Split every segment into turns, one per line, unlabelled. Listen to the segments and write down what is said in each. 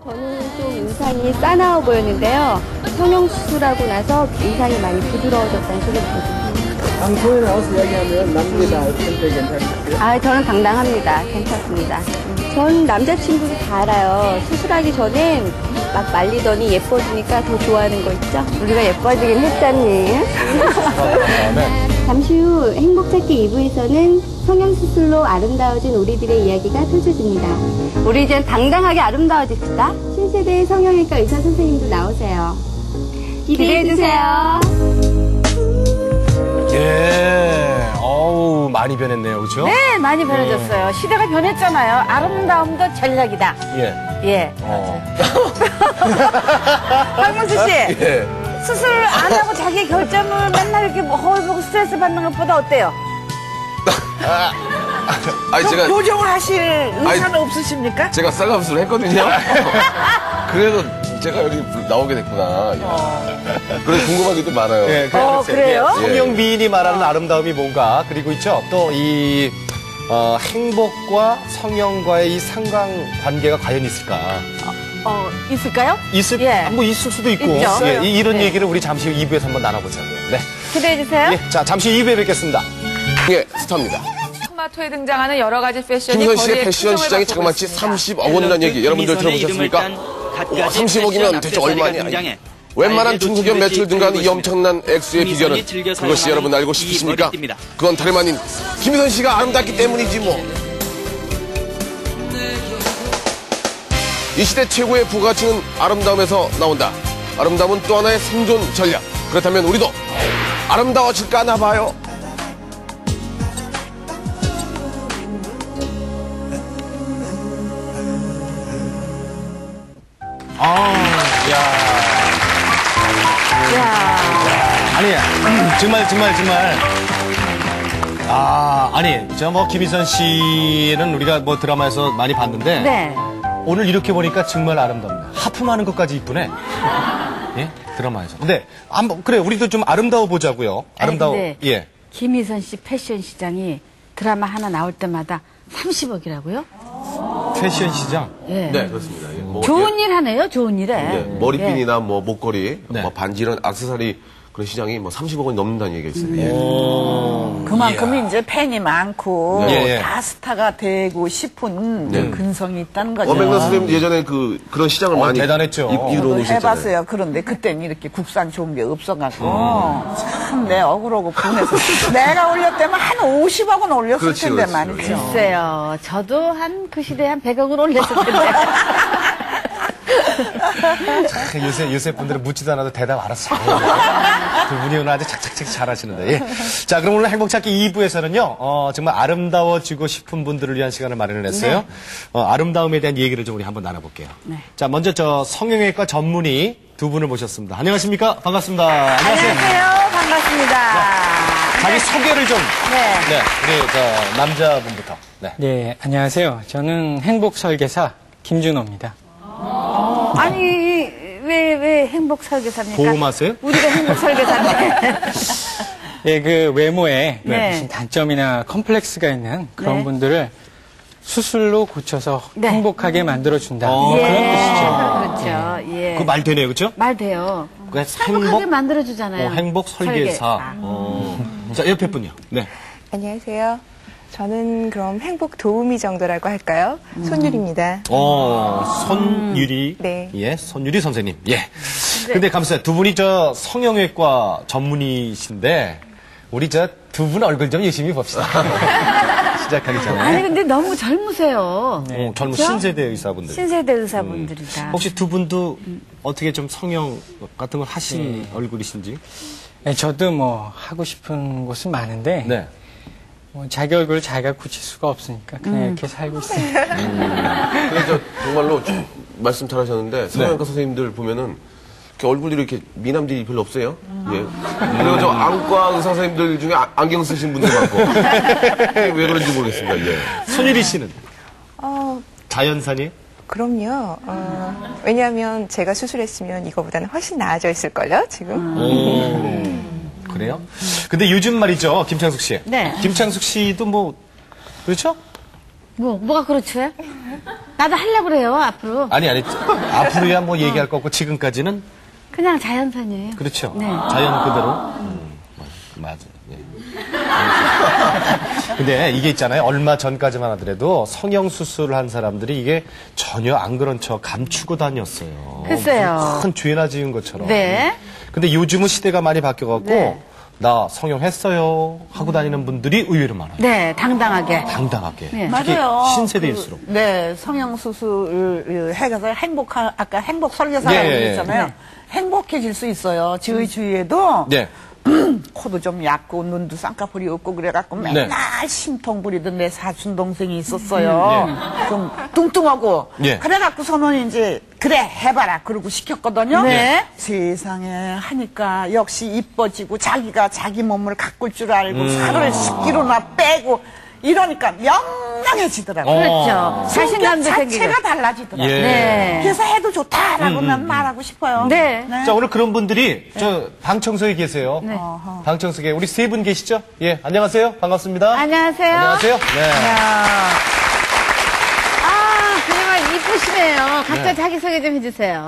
저는 좀 인상이 싸나워 보였는데요. 성형수술하고 나서 인상이 많이 부드러워졌다는 소리를 들었거든요.
방송에 나와서 이야기하면 남들이 다 어떨 때 괜찮으세요?
아, 저는 당당합니다. 괜찮습니다. 전 남자친구도 다 알아요. 수술하기 전엔 막 말리더니 예뻐지니까 더 좋아하는 거 있죠? 우리가 예뻐지긴 했잖니. 잠시 후 행복찾기 2부에서는 성형수술로 아름다워진 우리들의 이야기가 펼쳐집니다. 우리 이젠 당당하게 아름다워집시다. 신세대의 성형외과 의사 선생님도 나오세요. 기대해주세요.
예, 어우, 많이 변했네요, 그죠?
네, 많이 변해졌어요. 시대가 변했잖아요. 아름다움도 전략이다.
예.
예. 박문수 씨.
예.
수술 안 하고 자기 결점을 맨날 이렇게 거울 보고 스트레스 받는 것보다 어때요?
아니, 제가
교정을 하실 의사는 없으십니까?
제가 쌍꺼풀을 했거든요. 그래서 제가 여기 나오게 됐구나. 그래서 궁금한 게 좀 많아요.
예,
그래요?
예, 성형 미인이 말하는 아름다움이 뭔가, 그리고 있죠, 또 이 행복과 성형과의 이 상관관계가 과연 있을까?
있을까요?
예. 뭐 있을 수도 있고.
있죠.
예, 이런 얘기를 우리 잠시 후 2부에서 한번 나눠보자고요. 네.
기대해주세요.
예, 자, 잠시 후 2부에 뵙겠습니다.
예, 스타입니다.
토마토에 등장하는 여러 가지 패션이
김선 씨의
거리의
패션
표정을
시장이
바꾸고
자그마치
있습니다.
30억 원이라는 얘기 여러분들 들어보셨습니까? 30억이면 대체 얼마냐? 웬만한 중소기업 매출 등과는 이 엄청난 액수의 비결은 그것이 여러분 알고 싶으십니까? 그건 다름 아닌 김희선 씨가 아름답기 때문이지 뭐. 이 시대 최고의 부가치는 아름다움에서 나온다. 아름다움은 또 하나의 생존 전략. 그렇다면 우리도 아름다워질까 하나 봐요.
아니, 정말. 아니, 저 뭐, 김희선 씨는 우리가 뭐 드라마에서 많이 봤는데.
네.
오늘 이렇게 보니까 정말 아름답니다. 하품하는 것까지 이쁘네. 예? 드라마에서. 근데, 그래, 우리도 좀 아름다워 보자고요. 아름다워.
근데
예.
김희선 씨 패션 시장이 드라마 하나 나올 때마다 30억이라고요?
패션 시장.
예.
네, 그렇습니다. 예, 뭐,
좋은 일 하네요, 좋은 일에.
네, 머리핀이나 뭐 목걸이,
네.
뭐 반지 이런 액세서리 그런 시장이 뭐 30억 원이 넘는다는 얘기가 있어요.
그만큼 이제 팬이 많고
예.
다 스타가 되고 싶은
네.
근성이 있다는 거죠.
어맹나 선생님 예전에 그런 시장을 많이
대단했죠.
이루어오셨잖아요.
해봤어요. 그런데 그때는 이렇게 국산 좋은 게 없어갖고 참 내 억울하고 분해서 내가 올렸다면 한 50억은 올렸을
그렇지,
텐데
그렇지.
말이죠.
글쎄요. 저도 한 그 시대에 한 100억은 올렸을 텐데.
요새 분들은 묻지도 않아도 대답 알았어요. 두 분이 오늘 아주 착착착 잘하시는데. 예. 자, 그럼 오늘 행복찾기 2부에서는요, 정말 아름다워지고 싶은 분들을 위한 시간을 마련을 했어요. 아름다움에 대한 얘기를 좀 우리 한번 나눠볼게요.
네.
자, 먼저 성형외과 전문의 두 분을 모셨습니다. 안녕하십니까? 반갑습니다. 안녕하세요.
안녕하세요. 반갑습니다.
자기 소개를 좀.
네.
우리 남자분부터. 네.
네, 안녕하세요. 저는 행복설계사 김준호입니다.
아니 왜 행복 설계사입니까?
보험하세요?
우리가 행복 설계사인데.
예, 그 외모에
네.
무슨 단점이나 컴플렉스가 있는 그런
네.
분들을 수술로 고쳐서
네.
행복하게 만들어준다.
예.
그런 뜻이죠.
그렇죠. 예.
그 말 되네요, 그죠?
말 돼요.
그래서
행복하게 만들어주잖아요.
행복 설계사. 자, 옆에 분이요. 네.
안녕하세요. 저는 그럼 행복 도우미 정도라고 할까요? 손율입니다.
손유리.
네.
예, 손유리 선생님. 예. 근데 감사해요. 두 분이 성형외과 전문의신데, 우리 두 분 얼굴 좀 열심히 봅시다. 시작하기 전에.
아니 근데 너무 젊으세요.
젊은
그죠?
신세대 의사분들.
신세대 의사분들이다.
혹시 두 분도 어떻게 좀 성형 같은 걸 하신 얼굴이신지?
네, 저도 뭐 하고 싶은 곳은 많은데
네.
뭐 자기 얼굴을 자기가 고칠 수가 없으니까 그냥 이렇게 살고 있어요.
그래서 정말로 말씀 잘하셨는데 성형외과 선생님들 보면은 이렇게 얼굴이 이렇게 미남들이 별로 없어요. 예. 그리고 저 안과 의사 선생님들 중에 안경 쓰신 분들 많고 왜 그런지 모르겠습니다. 예.
손유리 씨는 자연산이에요?
그럼요. 왜냐하면 제가 수술했으면 이거보다는 훨씬 나아져 있을걸요, 지금.
그래요? 근데 요즘 말이죠, 김창숙 씨.
네.
김창숙 씨도 뭐, 그렇죠?
뭐가 그렇죠? 나도 하려고 그래요, 앞으로.
아니, 앞으로야 뭐 얘기할 거 없고 지금까지는
그냥 자연산이에요.
그렇죠.
네.
자연 그대로. 맞아. 예. 근데 이게 있잖아요. 얼마 전까지만 하더라도 성형수술을 한 사람들이 이게 전혀 안 그런 척 감추고 다녔어요.
글쎄요.
큰 죄나 지은 것처럼.
네.
근데 요즘은 시대가 많이 바뀌어갖고
네.
나 성형했어요 하고 다니는 분들이 의외로 많아요.
네, 당당하게.
당당하게.
네.
특히
맞아요.
신세대일수록.
네, 성형수술을 해가서 아까 행복 설계사라고
예, 예, 예.
했잖아요. 행복해질 수 있어요. 저희 주위에도
네.
코도 좀 얕고 눈도 쌍꺼풀이 없고 그래갖고 맨날 심통 부리던 내 사촌 동생이 있었어요. 좀 뚱뚱하고
예.
그래갖고서는 이제 그래 해봐라 그러고 시켰거든요.
네.
세상에 하니까 역시 이뻐지고 자기가 자기 몸을 가꿀 줄 알고 살을 10kg나 빼고 이러니까 명랑해지더라고요.
그렇죠. 자신감도
성격
생기고.
자체가 달라지더라고요.
예.
네.
그래서 해도 좋다라고 난 말하고 싶어요.
네.
자, 오늘 그런 분들이 저 방청석에 계세요.
네.
방청석에 우리 세 분 계시죠? 예, 안녕하세요. 반갑습니다.
안녕하세요.
안녕하세요. 네.
정말 이쁘시네요. 각자 자기소개 좀 해주세요.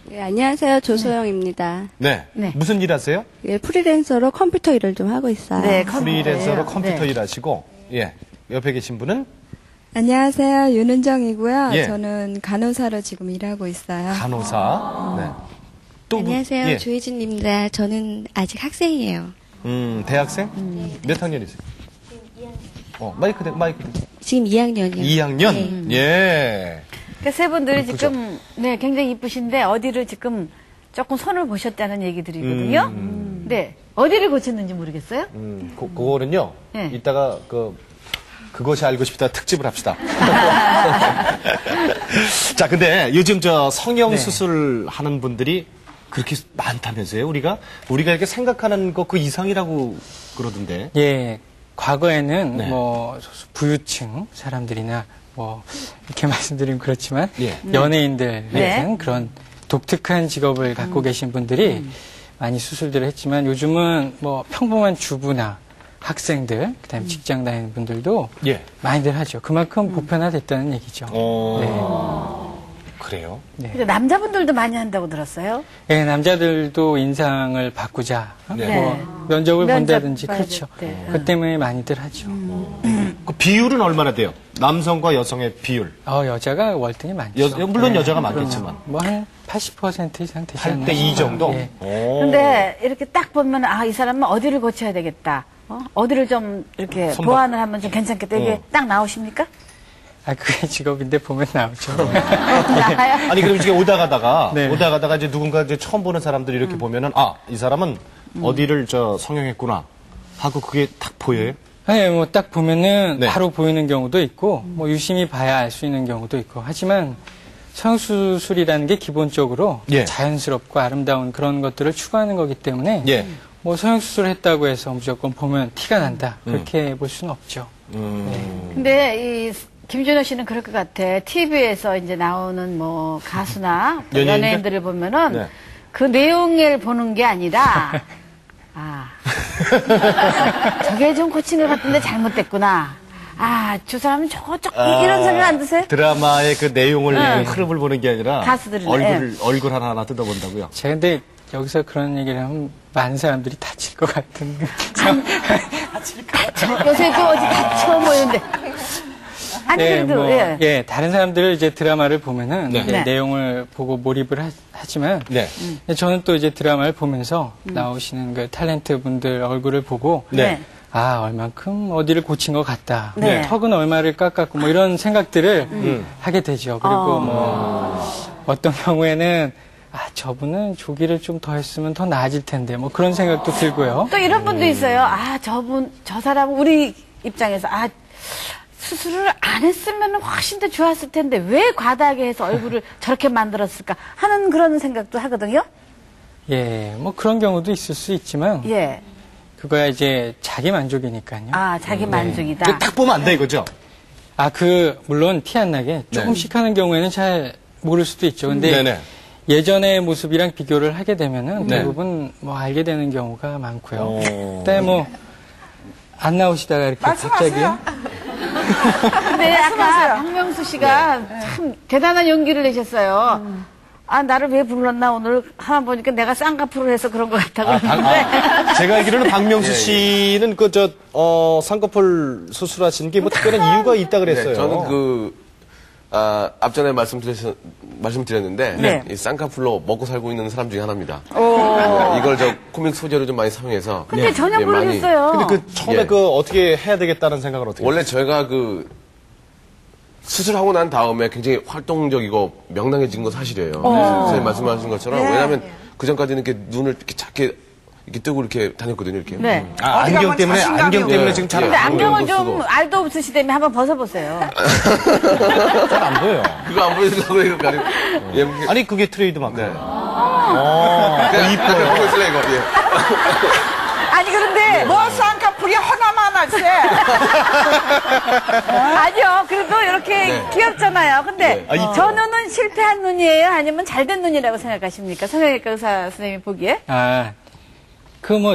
네, 안녕하세요. 조소영입니다.
네.
네.
무슨 일 하세요?
예, 프리랜서로 컴퓨터 일을 좀 하고 있어요.
네,
프리랜서로 컴퓨터
네.
일하시고, 예. 옆에 계신 분은
안녕하세요. 윤은정이고요.
예.
저는 간호사로 지금 일하고 있어요.
간호사. 네. 또
안녕하세요.
예.
조혜진입니다. 저는 아직 학생이에요.
대학생? 몇 학년이세요? 마이크.
지금 2학년이요.
2학년? 예.
그러니까 세 분들이 지금 네, 굉장히 이쁘신데 어디를 지금 조금 손을 보셨다는 얘기들이거든요. 네. 어디를 고쳤는지 모르겠어요?
그거는요.
네.
이따가 그것이 알고 싶다 특집을 합시다. 자, 근데 요즘 저 성형수술 하는 분들이 그렇게 많다면서요, 우리가 이렇게 생각하는 것 그 이상이라고 그러던데.
예, 과거에는
네.
뭐 부유층 사람들이나 뭐 이렇게 말씀드리면 그렇지만
예.
연예인들
네.
같은 그런 독특한 직업을 갖고 계신 분들이 많이 수술들을 했지만 요즘은 뭐 평범한 주부나 학생들, 그다음에 직장 다니는 분들도
예.
많이들 하죠. 그만큼 보편화됐다는 얘기죠.
그래요?
근데 남자분들도 많이 한다고 들었어요.
네, 남자들도 인상을 바꾸자.
네.
뭐 면접을
면접
본다든지
봐야
그렇죠.
될 때.
그 때문에 많이들 하죠.
그 비율은 얼마나 돼요? 남성과 여성의 비율.
여자가 월등히 많죠.
물론 여자가
그럼요.
많겠지만.
뭐 한 80% 이상 되지 않나요?
8대2 정도?
예.
근데 이렇게 딱 보면 이 사람은 어디를 고쳐야 되겠다. 어디를 좀 이렇게
손박-
보완을 하면 좀 괜찮겠다. 이게 딱 나오십니까?
그게 직업인데 보면 나오죠.
나와요?
아니, 그럼 지금 오다 가다가
네.
이제 누군가 이제 처음 보는 사람들이 이렇게 보면은, 이 사람은 어디를 성형했구나 하고 그게 딱 보여요?
네, 뭐 딱 보면은
네.
바로 보이는 경우도 있고, 뭐 유심히 봐야 알 수 있는 경우도 있고. 하지만 성수술이라는 게 기본적으로
예.
자연스럽고 아름다운 그런 것들을 추구하는 거기 때문에
예.
뭐 성형수술 했다고 해서 무조건 보면 티가 난다. 그렇게 볼 수는 없죠.
근데 김준호 씨는 그럴 것 같아. TV에서 이제 나오는 뭐 가수나
연예인들?
연예인들을 보면은
네.
그 내용을 보는 게 아니라 저게 좀 고친 것 같은데 잘못됐구나. 저 사람은 이런 생각 안 드세요?
드라마의 그 내용을 흐름을 보는 게 아니라
가수들은,
얼굴 하나하나 뜯어본다고요.
제가 근데 여기서 그런 얘기를 하면 많은 사람들이 다칠 것 같은.
요새 또 어디 다쳐 보이는데. 아니 그래도
다른 사람들을 이제 드라마를 보면은
네.
이제
네.
내용을 보고 몰입을 하지만
네.
저는 또 이제 드라마를 보면서 나오시는 그 탤런트 분들 얼굴을 보고
네.
얼만큼 어디를 고친 것 같다.
네.
턱은 얼마를 깎았고 뭐 이런 생각들을 하게 되죠. 그리고 뭐 어떤 경우에는 저분은 조기를 좀 더 했으면 더 나아질 텐데 뭐 그런 생각도 들고요.
또 이런 분도 있어요. 저 사람은 우리 입장에서 수술을 안 했으면 훨씬 더 좋았을 텐데 왜 과다하게 해서 얼굴을 저렇게 만들었을까 하는 그런 생각도 하거든요.
예, 뭐 그런 경우도 있을 수 있지만
예.
그거야 이제 자기 만족이니까요.
자기 만족이다.
딱 보면 안 돼, 이거죠?
물론 티 안 나게 조금씩 하는 경우에는 잘 모를 수도 있죠. 근데
네네.
예전의 모습이랑 비교를 하게 되면은
네.
대부분 뭐 알게 되는 경우가 많고요. 그다음에 뭐 안 나오시다가 이렇게
말씀하세요.
갑자기
근데 아까 박명수 씨가 참 대단한 용기를 내셨어요. 아, 나를 왜 불렀나 오늘 하면 보니까 내가 쌍꺼풀을 해서 그런 것 같다 그러는데.
제가 알기로는 박명수 씨는 쌍꺼풀 수술하신 게 뭐 특별한 이유가 있다 그랬어요.
네, 저는 앞전에 말씀드렸는데, 이 쌍꺼풀로 먹고 살고 있는 사람 중에 하나입니다. 이걸 코믹 소재로 좀 많이 사용해서.
근데 전혀 모르겠어요.
근데 처음에 어떻게 해야 되겠다는 생각을 어떻게
원래 저희가 수술하고 난 다음에 굉장히 활동적이고 명랑해진 건 사실이에요. 선생님 말씀하신 것처럼. 왜냐면 그 전까지는 이렇게 눈을 이렇게 작게 이렇게 뜨고 이렇게 다녔거든요, 이렇게.
네.
안경 때문에 지금 잘
근데
안 보여요.
안경을 좀 알도 없으시다면 한번 벗어보세요.
잘 안 보여요.
그거 안 보여주려고 이거 아니고.
아니, 그게 트레이드 마크.
네.
이뻐요.
보고 있을래, 이거. 예.
아니 그런데 뭐 쌍꺼풀이 하나만 할세.
아니요. 그래도 이렇게 귀엽잖아요. 근데 저 눈은 실패한 눈이에요? 아니면 잘된 눈이라고 생각하십니까? 성형외과 의사 선생님이 보기에?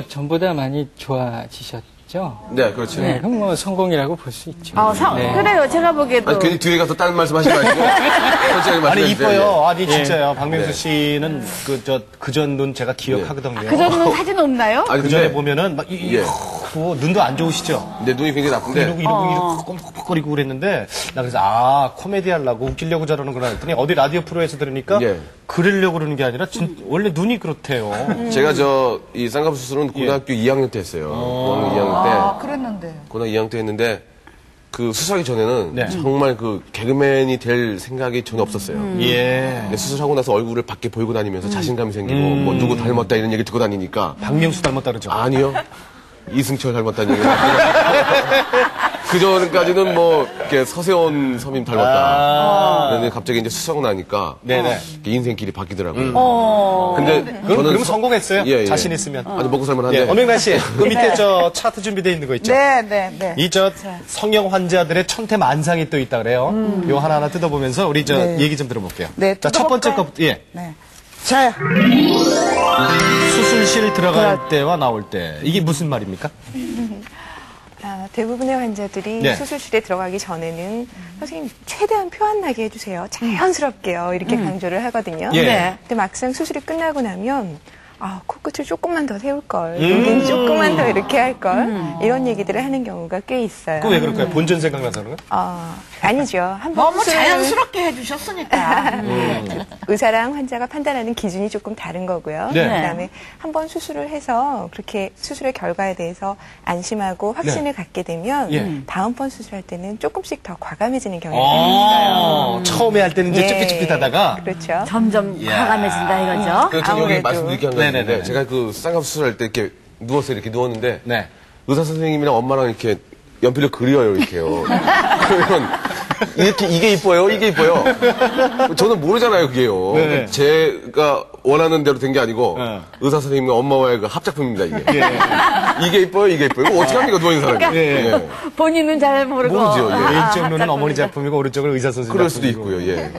전보다 많이 좋아지셨죠?
네, 그렇죠.
네, 그럼 성공이라고 볼 수 있죠. 네.
그래요. 제가 보기에도.
아니, 괜히 뒤에 가서 다른 말씀 하지 마시고. 솔직하게 말씀해
아니,
주세요.
이뻐요. 아니, 진짜요. 박명수 씨는 그전 눈 제가 기억하거든요.
그 정도는 사진 없나요?
아니,
그 전에
근데
보면은 눈도 안 좋으시죠?
내 눈이 굉장히 나쁜데.
이러고 껌뻑거리고 그랬는데, 나 그래서, 코미디 하려고 웃기려고 저러는구나 했더니, 어디 라디오 프로에서 들으니까, 그러려고 그러는 게 아니라, 원래 눈이 그렇대요.
제가 이 쌍꺼풀 수술은 고등학교 2학년 때 했어요. 고등학교 2학년 때.
그랬는데.
고등학교 2학년 때 했는데, 수술하기 전에는 정말 개그맨이 될 생각이 전혀 없었어요. 근데 수술하고 나서 얼굴을 밖에 보이고 다니면서 자신감이 생기고, 뭐 누구 닮았다 이런 얘기 듣고 다니니까.
박명수 닮았다 그러죠?
아니요. 이승철 닮았다는 얘기. 그 전까지는 이렇게 서세원 선임 닮았다. 그런데 갑자기 이제 수술하고 나니까. 인생길이 바뀌더라고요. 근데
그럼 성공했어요?
예.
자신 있으면.
아주 먹고 살만한데.
엄영란 씨, 그 밑에 차트 준비되어 있는 거 있죠?
네.
이 성형 환자들의 천태만상이 또 있다 그래요. 요 하나하나 뜯어보면서 우리 얘기 좀 들어볼게요.
네,
자, 첫 번째 거부터,
네. 자,
수술실 들어갈 때와 나올 때. 이게 무슨 말입니까?
대부분의 환자들이
네.
수술실에 들어가기 전에는 선생님 최대한 표 안 나게 해주세요. 자연스럽게요. 이렇게 강조를 하거든요. 근데 막상 수술이 끝나고 나면 코끝을 조금만 더 세울걸. 여긴 조금만 더 이렇게 할걸. 이런 얘기들을 하는 경우가 꽤 있어요.
그 왜 그럴까요? 본전 생각나서 그런가?
아니죠. 한번
너무 자연스럽게 해주셨으니까.
의사랑 환자가 판단하는 기준이 조금 다른 거고요. 그다음에 한번 수술을 해서 그렇게 수술의 결과에 대해서 안심하고 확신을 갖게 되면 다음번 수술할 때는 조금씩 더 과감해지는 경향이 있어요.
처음에 할 때는 이제 쭈삣쭈삣하다가
그렇죠.
점점 과감해진다 이거죠.
그래서 여기
아무래도.
말씀드릴 게 한 가지 있는데 제가 쌍꺼풀 수술할 때 이렇게 이렇게 누웠는데 의사 선생님이랑 엄마랑 이렇게 연필로 그려요, 이렇게요. 그러면 이게 이뻐요? 이게 이뻐요? 저는 모르잖아요, 그게요. 제가 원하는 대로 된 게 아니고 의사 선생님과 엄마와의 합작품입니다, 이게. 이게 이뻐요? 이게 이뻐요? 이거 어떻게 합니까, 누워있는 사람이.
본인은 잘 모르고.
모르죠,
왼쪽 눈은 어머니 작품이고 오른쪽은 의사 선생님
그럴 수도
작품이고.
있고요,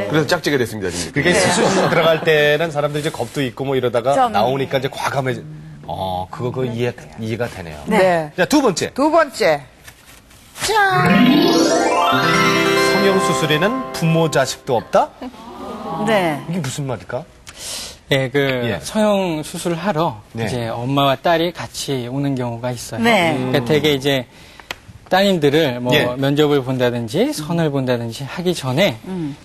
그래서 짝지게 됐습니다, 지금.
그게 수술실 들어갈 때는 사람들이 이제 겁도 있고 뭐 이러다가 나오니까 이제 과감해. 그거 이해가 되네요.
네.
자, 두 번째.
짠!
성형수술에는 부모 자식도 없다?
네.
이게 무슨 말일까?
성형 수술을 하러 이제 엄마와 딸이 같이 오는 경우가 있어요. 그러니까 되게 이제 따님들을 면접을 본다든지 선을 본다든지 하기 전에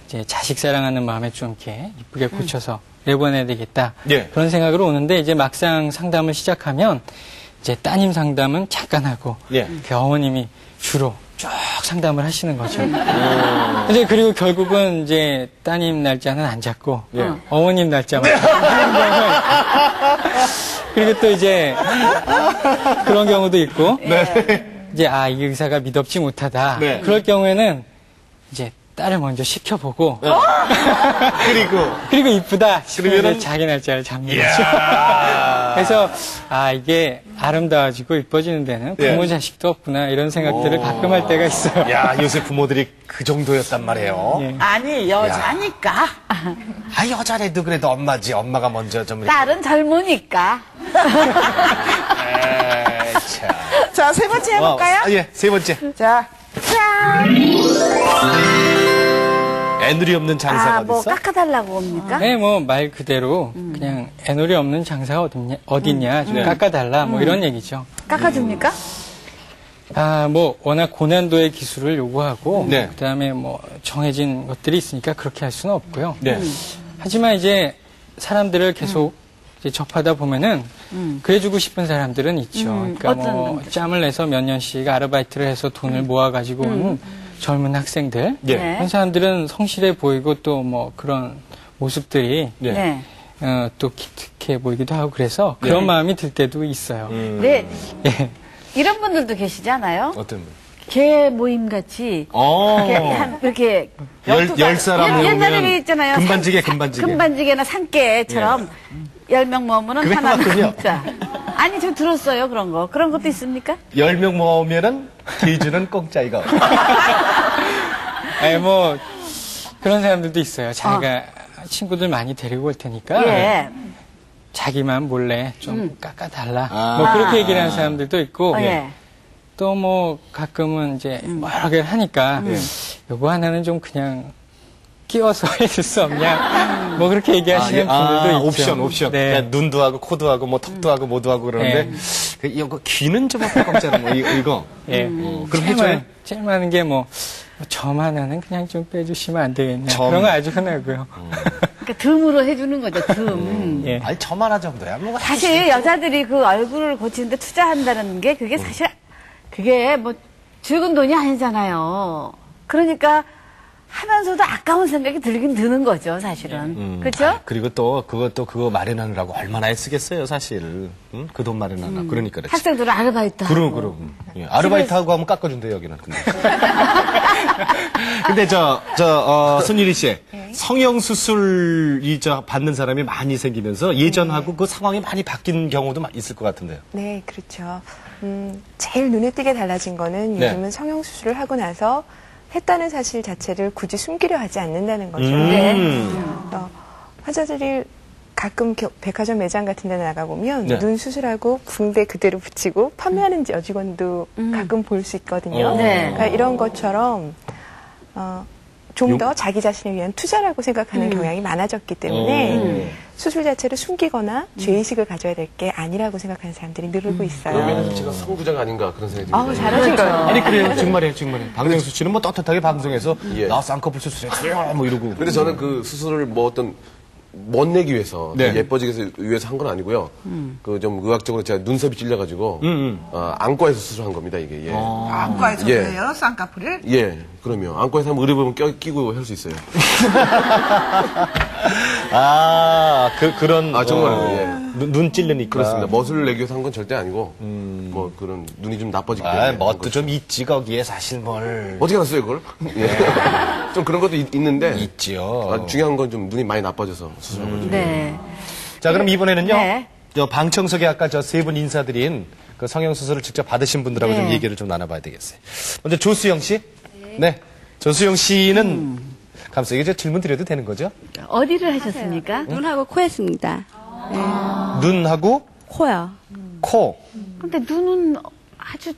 이제 자식 사랑하는 마음에 좀 이렇게 이쁘게 고쳐서 내보내야 되겠다. 그런 생각으로 오는데 이제 막상 상담을 시작하면 이제 따님 상담은 잠깐 하고 그 어머님이 주로 쭉 상담을 하시는 거죠. 이제 그리고 결국은 이제 따님 날짜는 안 잡고 어머님 날짜만 그리고 또 이제 그런 경우도 있고 이제 이 의사가 믿업지 못하다. 그럴 경우에는 이제 딸을 먼저 시켜보고 그리고 이쁘다 싶으면 자기 날짜를 잡는 거죠. 그래서 이게 아름다워지고 이뻐지는 데는 부모 자식도 없구나 이런 생각들을 가끔 할 때가 있어요.
야, 요새 부모들이 그 정도였단 말이에요.
아니 여자니까.
여자래도 그래도 엄마지. 엄마가 먼저 좀.
딸은 젊으니까.
자, 세 번째 해볼까요?
세 번째.
자,
애누리 없는 장사가
뭐
어딨어?
깎아달라고 옵니까?
네, 뭐 말 그대로 그냥 애놀이 없는 장사가 어딨냐, 좀 깎아달라, 뭐 이런 얘기죠.
깎아줍니까?
뭐 워낙 고난도의 기술을 요구하고
네.
그다음에 뭐 정해진 것들이 있으니까 그렇게 할 수는 없고요.
네.
하지만 이제 사람들을 계속 이제 접하다 보면은 그래주고 싶은 사람들은 있죠. 그러니까 뭐 짬을 내서 몇 년씩 아르바이트를 해서 돈을 모아가지고 오는 젊은 학생들
네.
그런 사람들은 성실해 보이고 또 뭐 그런 모습들이
네.
또 기특해 보이기도 하고 그래서 그런 마음이 들 때도 있어요.
네.
예.
이런 분들도 계시잖아요.
어떤 분?
개 모임 같이 이렇게
열 사람
옛날에
모으면
있잖아요. 금반지게나 산깨처럼 10명 모으면은
그게
하나
맞군요.
공짜. 아니 저 들었어요 그런 거. 그런 것도 있습니까?
10명 모으면은 뒤주는 공짜이가.
아니 뭐 그런 사람들도 있어요. 자기가 친구들 많이 데리고 올 테니까 자기만 몰래 좀 깎아달라. 뭐 그렇게 얘기를 하는 사람들도 있고 또 뭐 가끔은 이제 여러 개를 하니까 요거 하나는 좀 그냥 끼워서 해줄 수 없냐. 뭐 그렇게 얘기하시는 분들도 있죠.
옵션.
네.
그냥 눈도 하고 코도 하고 뭐 턱도 하고 뭐도 하고 그러는데 이거 귀는 좀 공짜로 뭐 이거. 그럼 해줘요?
제일 많은 게 뭐 점 하나는 그냥 좀 빼주시면 안 되겠냐. 그런 거 아주 흔하고요.
그러니까 듬으로 해주는 거죠. 듬.
아니 점 하나 정도야. 뭐
사실 여자들이 그 얼굴을 고치는데 투자한다는 게 그게 사실 그게 뭐 적은 돈이 아니잖아요. 그러니까 하면서도 아까운 생각이 들긴 드는 거죠, 사실은. 그렇죠?
그리고 또 그거 마련하느라고 얼마나 애쓰겠어요, 사실. 응? 그 돈 마련하느라. 그러니까 그렇지.
학생들은 아르바이트 하고.
그럼. 예, 아르바이트 하고 하면 깎아준대요, 여기는. 근데 손유리 씨. 성형수술 받는 사람이 많이 생기면서 예전하고 그 상황이 많이 바뀐 경우도 있을 것 같은데요.
네, 그렇죠. 제일 눈에 띄게 달라진 거는 요즘은 성형수술을 하고 나서 했다는 사실 자체를 굳이 숨기려 하지 않는다는 거죠. 환자들이 가끔 백화점 매장 같은 데 나가보면 눈 수술하고 붕대 그대로 붙이고 판매하는 여직원도 가끔 볼 수 있거든요. 그러니까 이런 것처럼 좀 더 자기 자신을 위한 투자라고 생각하는 경향이 많아졌기 때문에 수술 자체를 숨기거나 죄의식을 가져야 될 게 아니라고 생각하는 사람들이 늘고 있어요.
그러면 제가 선구자가 아닌가 그런 생각이 듭니다.
잘하신 거예요.
아니 그래요, 정말이에요. 박명수 씨는 뭐 떳떳하게 방송에서 나 쌍꺼풀 수술했어요, 뭐 이러고.
근데 저는 그 수술을 뭐 어떤 멋내기 위해서 예뻐지기 위해서 한 건 아니고요. 그 좀 의학적으로 제가 눈썹이 찔려가지고 안과에서 수술한 겁니다 이게.
안과에서 그래요? 쌍꺼풀을?
예, 그럼요. 안과에서 하면 의료보험 끼고 할 수 있어요.
그런.
정말요.
눈 찔르니까.
그렇습니다. 멋을 내기 위해서 한 건 절대 아니고 뭐 그런 눈이 좀 나빠지기 때문에.
멋도 좀 있지 거기에 사실 뭘.
어떻게 알았어요 그걸? 좀 그런 것도 있는데.
있죠.
중요한 건 좀 눈이 많이 나빠져서 수술한 거죠.
네.
자, 그럼 이번에는요. 방청석에 아까 세 분 인사드린 그 성형수술을 직접 받으신 분들하고 좀 얘기를 좀 나눠봐야 되겠어요. 먼저 조수영 씨. 네. 조수영 씨는 감사히 이제 질문 드려도 되는 거죠?
어디를 하셨습니까? 눈하고 코 했습니다.
눈하고
코요.
코.
근데 눈은 아주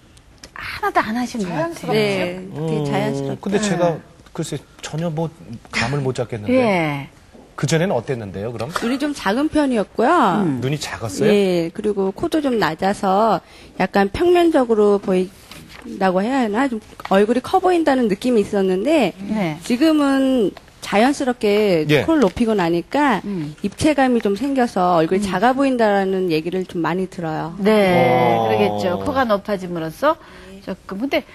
하나도 안 하신 것 같아요.
네, 되게 자연스럽게.
근데 제가 글쎄 전혀 뭐 감을 못 잡겠는데. 그전에는 어땠는데요, 그럼?
눈이 좀 작은 편이었고요.
눈이 작았어요?
예, 그리고 코도 좀 낮아서 약간 평면적으로 보인다고 해야 하나? 좀 얼굴이 커 보인다는 느낌이 있었는데, 지금은 자연스럽게 코를 높이고 나니까 입체감이 좀 생겨서 얼굴이 작아 보인다라는 얘기를 좀 많이 들어요.
네, 그러겠죠. 코가 높아짐으로써 조금. 근데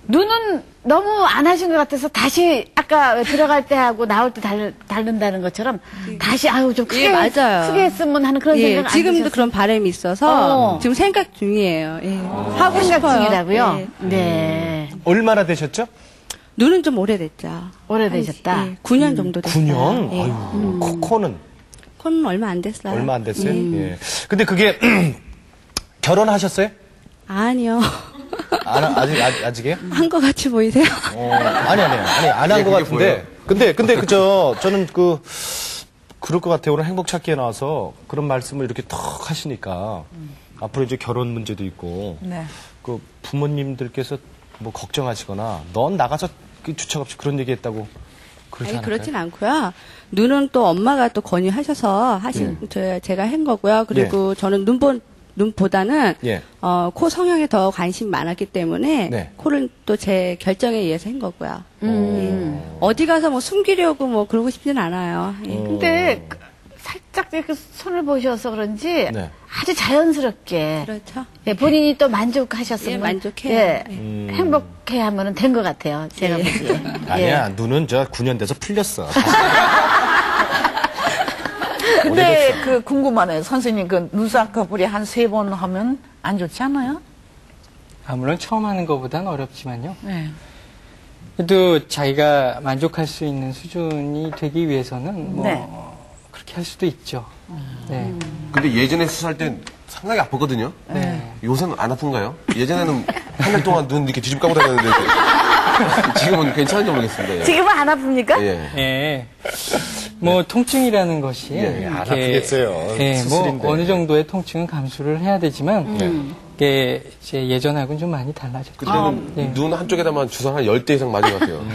눈은 너무 안 하신 것 같아서 다시 아까 들어갈 때 하고 나올 때 다른다는 것처럼 다시 좀 크게
맞아요.
크게 했으면 하는 그런 생각 안
지금도
드셨어요?
그런 바람이 있어서 지금 생각 중이에요. 하고
생각
싶어요.
중이라고요? 네.
얼마나 되셨죠?
눈은 좀 오래됐죠.
오래되셨다.
9년 정도 됐어요.
9년?
예.
아유, 코는?
코는 얼마 안 됐어요.
얼마 안 됐어요? 예. 근데 그게 결혼하셨어요?
아니요.
아직이요?
한 거 같이 보이세요?
아니, 안 한 것 같은데. 근데, 저는 그럴 것 같아요. 오늘 행복 찾기에 나와서 그런 말씀을 이렇게 턱 하시니까 앞으로 이제 결혼 문제도 있고, 그 부모님들께서 뭐 걱정하시거나 넌 나가서 그 주책 없이 그런 얘기했다고 그러지 않을까요?
그렇진 않고요. 눈은 또 엄마가 또 권유하셔서 제가 한 거고요. 그리고 저는 눈보다는
예.
코 성형에 더 관심이 많았기 때문에
네.
코를 또 제 결정에 의해서 한 거고요. 예. 어디 가서 뭐 숨기려고 뭐 그러고 싶진 않아요. 예.
근데 살짝 이렇게 손을 보셔서 그런지
네.
아주 자연스럽게
그렇죠.
예, 본인이 또 만족하셨으면
예, 만족해요.
예,
음.
행복해하면 된 것 같아요. 제가 보기에.
아니야, 눈은 저 9년 돼서 풀렸어.
근데 그 궁금하네요. 선생님 그 눈쌍꺼풀이 한 3번 하면 안 좋지 않아요?
물론 처음 하는 것보다는 어렵지만요.
네.
그래도 자기가 만족할 수 있는 수준이 되기 위해서는 뭐 그렇게 할 수도 있죠. 네.
근데 예전에 수술할 땐 상당히 아팠거든요.
네.
요새는 안 아픈가요? 예전에는 한 달 동안 눈 이렇게 뒤집 까고 다녔는데 지금은 괜찮은지 모르겠습니다. 예.
지금은 안 아픕니까?
예.
예. 뭐 통증이라는 것이
예, 안
이렇게,
아프겠어요.
예,
수술인데.
뭐 어느 정도의 통증은 감수를 해야 되지만 이게 이제 예전하고는 좀 많이 달라졌죠.
그때는
네.
눈 한쪽에다만 주사 한 10대 이상 맞은 것 같아요.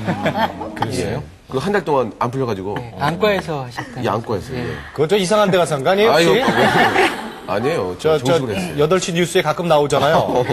그랬어요?
그 한 달 동안 안 풀려가지고.
안과에서 하셨다는
이 안과였어요. 예.
그거 저 이상한 데 가서 한 거 아니에요, 혹시?
아니에요.
저
정식으로 했어요.
8시 뉴스에 가끔 나오잖아요.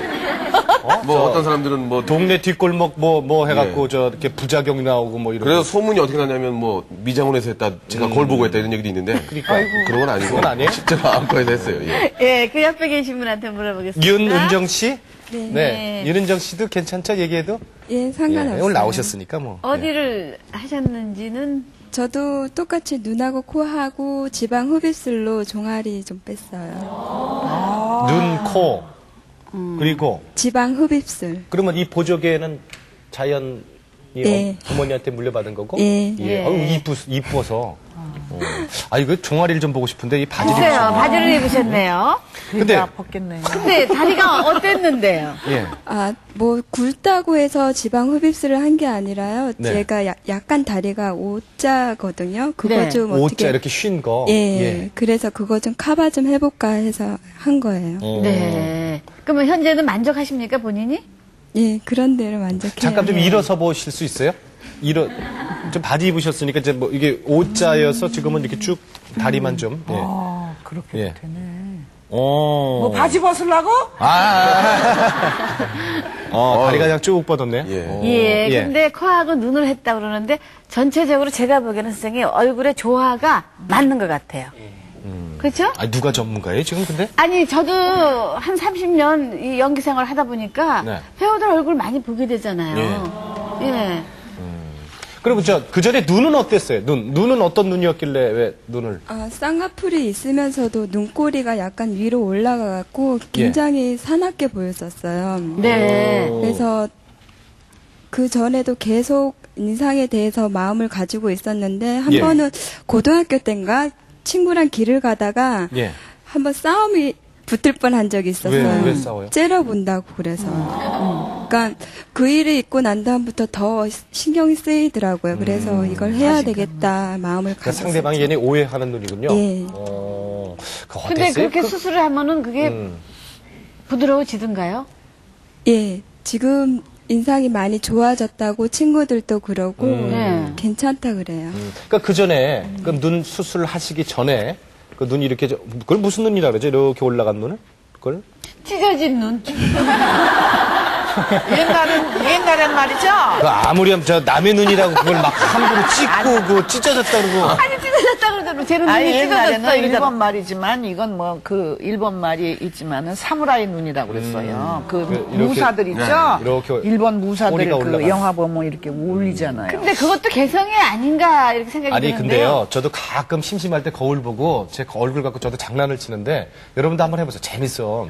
뭐 어떤 사람들은 뭐
동네 뒷골목 뭐 해갖고 저 이렇게 부작용이 나오고 뭐 이런.
그래서 소문이 어떻게 나냐면 뭐 미장원에서 했다, 제가 거울 보고 했다 이런 얘기도 있는데.
그러니까.
그런 건 아니고.
그건 아니에요?
실제로 안과에서 했어요. 예.
예, 그 옆에 계신 분한테 물어보겠습니다.
윤은정 씨?
네.
네. 윤은정 씨도 괜찮죠, 얘기해도?
예, 상관없어요.
오늘 나오셨으니까 뭐.
어디를 하셨는지는
저도 똑같이 눈하고 코하고 지방 흡입술로 종아리 좀 뺐어요.
눈, 코. 그리고
지방 흡입술.
그러면 이 보조개는 자연이
예.
부모님한테 물려받은 거고?
예.
예. 아유, 이뻐서. 아, 이거 종아리를 좀 보고 싶은데, 이 바지를
글쎄요,
입으셨네.
바지를 입으셨네요.
근데,
아팠겠네.
근데 다리가 어땠는데요?
예.
뭐 굵다고 해서 지방 흡입술을 한 게 아니라요.
네.
제가 약간 다리가 O자거든요. 그거
네.
좀
오자
어떻게
이렇게 쉰 거.
예. 그래서 그거 좀 커버 좀 해볼까 해서 한 거예요.
네. 그러면 현재는 만족하십니까, 본인이?
예, 그런 데를 만족해요.
잠깐 좀 일어서 보실 수 있어요? 좀 바지 입으셨으니까 이제 뭐 이게 O자여서 지금은 이렇게 쭉 다리만 좀. 예.
그렇게
예.
되네.
뭐
바지 벗으려고?
다리가 그냥 쭉 뻗었네.
예.
예, 근데 코하고 눈을 했다 그러는데 전체적으로 제가 보기에는 선생님 얼굴의 조화가 맞는 것 같아요. 그렇죠?
아, 누가 전문가예요, 지금 근데?
아니, 저도 한 30년 이 연기 생활을 하다 보니까
네.
배우들 얼굴 많이 보게 되잖아요. 예.
그리고 그 전에 눈은 어땠어요? 눈은 어떤 눈이었길래 왜 눈을?
쌍꺼풀이 있으면서도 눈꼬리가 약간 위로 올라가갖고 굉장히 사납게 보였었어요.
네.
그래서 그 전에도 계속 인상에 대해서 마음을 가지고 있었는데 한 번은 고등학교 때인가 친구랑 길을 가다가 한번 싸움이 붙을 뻔한 적이 있었어요.
왜 싸워요?
째려본다고 그래서. 그러니까 그 일이 있고 난 다음부터 더 신경이 쓰이더라고요. 그래서 이걸 해야 되겠다 마음을
그러니까
가졌어요.
상대방이 얘네 오해하는 눈이군요.
예.
그거
근데
어땠어요?
그렇게 수술을 하면은 그게 부드러워지던가요?
예, 지금 인상이 많이 좋아졌다고 친구들도 그러고 괜찮다 그래요.
그러니까 그 전에 그 눈 수술 하시기 전에 그 눈이 이렇게 그걸 무슨 눈이라 그러죠? 이렇게 올라간 눈을? 그걸?
찢어진 눈.
옛날엔 말이죠.
그 아무리 하면 저 남의 눈이라고 그걸 막 함부로 찍고 그 찢어졌다 그러고.
아니, 찢어졌다 그러더라고. 제 눈이
옛날에는
찢어졌어. 이러잖아.
일본 말이지만 이건 뭐 그 일본 말이 있지만은 사무라이 눈이라고 그랬어요. 그
이렇게,
무사들 있죠.
이렇게
일본 무사들
꼬리가
그
올라가는.
영화 보면 이렇게 울리잖아요.
근데 그것도 개성이 아닌가 이렇게 생각이
아니
드는데요.
근데요 저도 가끔 심심할 때 거울 보고 제 얼굴 갖고 저도 장난을 치는데 여러분도 한번 해보세요. 재밌어.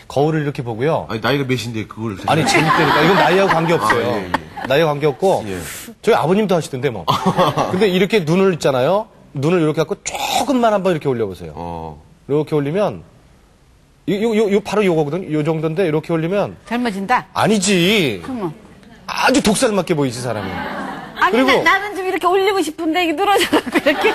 거울을 이렇게 보고요.
아니, 나이가 몇인데 그걸.
아니 재밌다니까. 이건 나이하고 관계없어요.
예.
나이와 관계없고 저희 아버님도 하시던데 뭐. 근데 이렇게 눈을 있잖아요. 눈을 이렇게 갖고 조금만 한번 이렇게 올려보세요. 이렇게 올리면 요 바로 요거거든. 요 정도인데 이렇게 올리면
젊어진다?
아니지.
어머.
아주 독살 맞게 보이지 사람이.
아니,
그리고-
나는 좀 이렇게 올리고 싶은데 이게 늘어져갖고 이렇게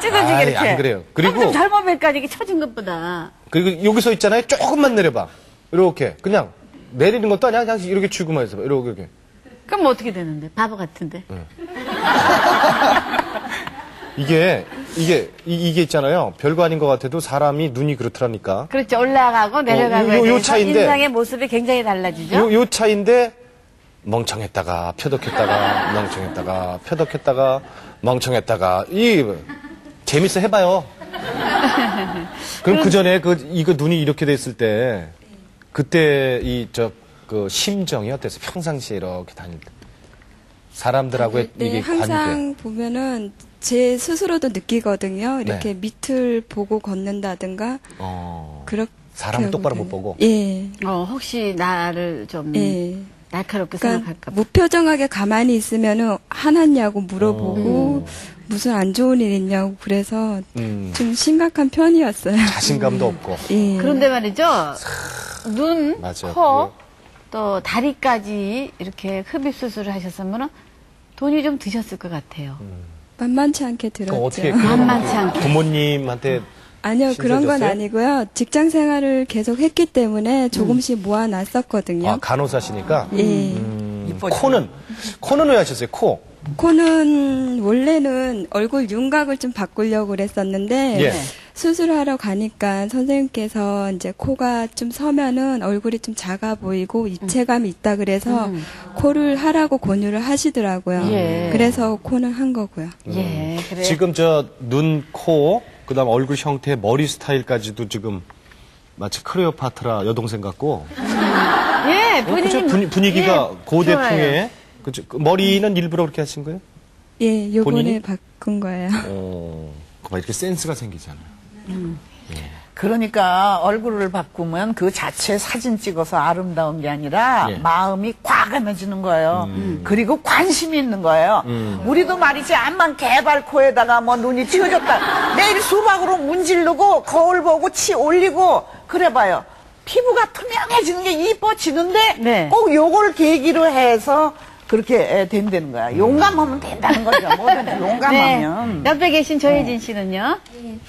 찢어지게
아이,
이렇게.
안 그래요. 그리고-
좀 젊어 보일까 이게 처진 것보다.
그리고 여기서 있잖아요. 조금만 내려봐. 이렇게 그냥 내리는 것도 아니야. 그냥 이렇게 쥐고만 있어. 이렇게.
그럼 뭐 어떻게 되는데? 바보 같은데.
이게 있잖아요. 별거 아닌 것 같아도 사람이 눈이 그렇더라니까.
그렇죠. 올라가고 내려가고
요 차인데.
인상의 모습이 굉장히 달라지죠.
요 차인데 멍청했다가 표덕했다가 멍청했다가 표덕했다가 멍청했다가 재밌어 해봐요. 그럼 그 전에 이거 눈이 이렇게 됐을 때 그때 그 심정이 어땠어요? 평상시에 이렇게 다닐 때 사람들하고의 이게
항상
관계.
보면은 제 스스로도 느끼거든요. 이렇게 밑을 보고 걷는다든가 그렇게
사람 똑바로
하거든요.
못 보고.
예.
혹시 나를 좀 날카롭게
그러니까
생각할까 봐.
무표정하게 가만히 있으면은 화났냐고 물어보고 무슨 안 좋은 일 있냐고 그래서 좀 심각한 편이었어요.
자신감도 없고.
예.
그런데 말이죠. 눈,
맞아.
코, 또 다리까지 이렇게 흡입 수술을 하셨으면 돈이 좀 드셨을 것 같아요.
만만치 않게 들었죠.
어떻게
만만치 않게.
부모님한테
아니요, 그런 건
신세졌어요?
아니고요. 직장 생활을 계속 했기 때문에 조금씩 모아놨었거든요.
간호사시니까.
예.
코는 왜 하셨어요?
코는 원래는 얼굴 윤곽을 좀 바꾸려고 그랬었는데
예.
수술하러 가니까 선생님께서 이제 코가 좀 서면은 얼굴이 좀 작아 보이고 입체감이 있다 그래서 코를 하라고 권유를 하시더라고요.
예.
그래서 코는 한 거고요.
예, 그래.
지금 눈, 코, 그다음 얼굴 형태, 머리 스타일까지도 지금 마치 클레오파트라 여동생 같고.
예,
그죠? 분위기가 고대풍에. 그죠? 머리는 일부러 그렇게 하신 거예요?
예, 요번에
본인이?
바꾼 거예요.
막 이렇게 센스가 생기잖아요.
그러니까 얼굴을 바꾸면 그 자체 사진 찍어서 아름다운 게 아니라 마음이 과감해지는 거예요. 그리고 관심이 있는 거예요. 우리도 말이지 암만 개발코에다가 뭐 눈이 튀어졌다. 내일 수박으로 문지르고 거울 보고 치 올리고 그래봐요. 피부가 투명해지는 게 이뻐지는데 꼭 요걸 계기로 해서 그렇게 된다는 거야. 용감하면 된다는 거죠. 뭐든지 용감하면.
네. 옆에 계신 조혜진 씨는요?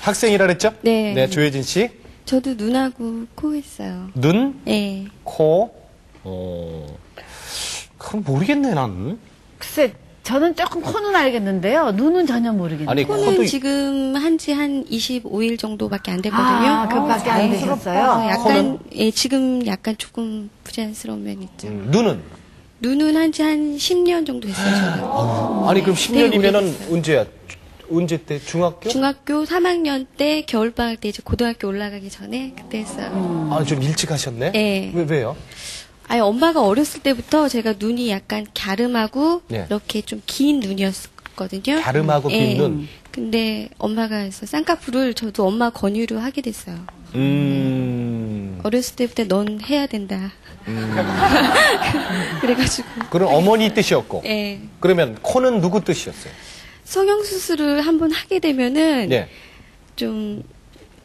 학생이라 그랬죠?
네.
조혜진 씨.
저도 눈하고 코 했어요.
눈,
예.
코. 그럼 모르겠네, 나는.
글쎄, 저는 조금 코는 알겠는데요. 눈은 전혀 모르겠네요.
아니,
코는 지금 한지 한 25일 정도밖에 안 됐거든요.
그밖에 안 되셨어요?
약간, 지금 약간 조금 부자연스러운 면이 있죠. 눈은 한지 한 10년 정도 했어요, 저는.
아니, 그럼 10년이면은 언제 때? 중학교?
중학교 3학년 때 겨울방학 때 이제 고등학교 올라가기 전에 그때 했어요.
좀 일찍 하셨네?
네.
왜요?
아니, 엄마가 어렸을 때부터 제가 눈이 약간 갸름하고 이렇게 좀 긴 눈이었거든요.
갸름하고 긴 눈?
근데 엄마가 해서 쌍꺼풀을 저도 엄마 권유로 하게 됐어요. 어렸을 때부터 넌 해야 된다. 그래가지고.
그럼 어머니 뜻이었고.
네.
그러면 코는 누구 뜻이었어요?
성형수술을 한번 하게 되면은 좀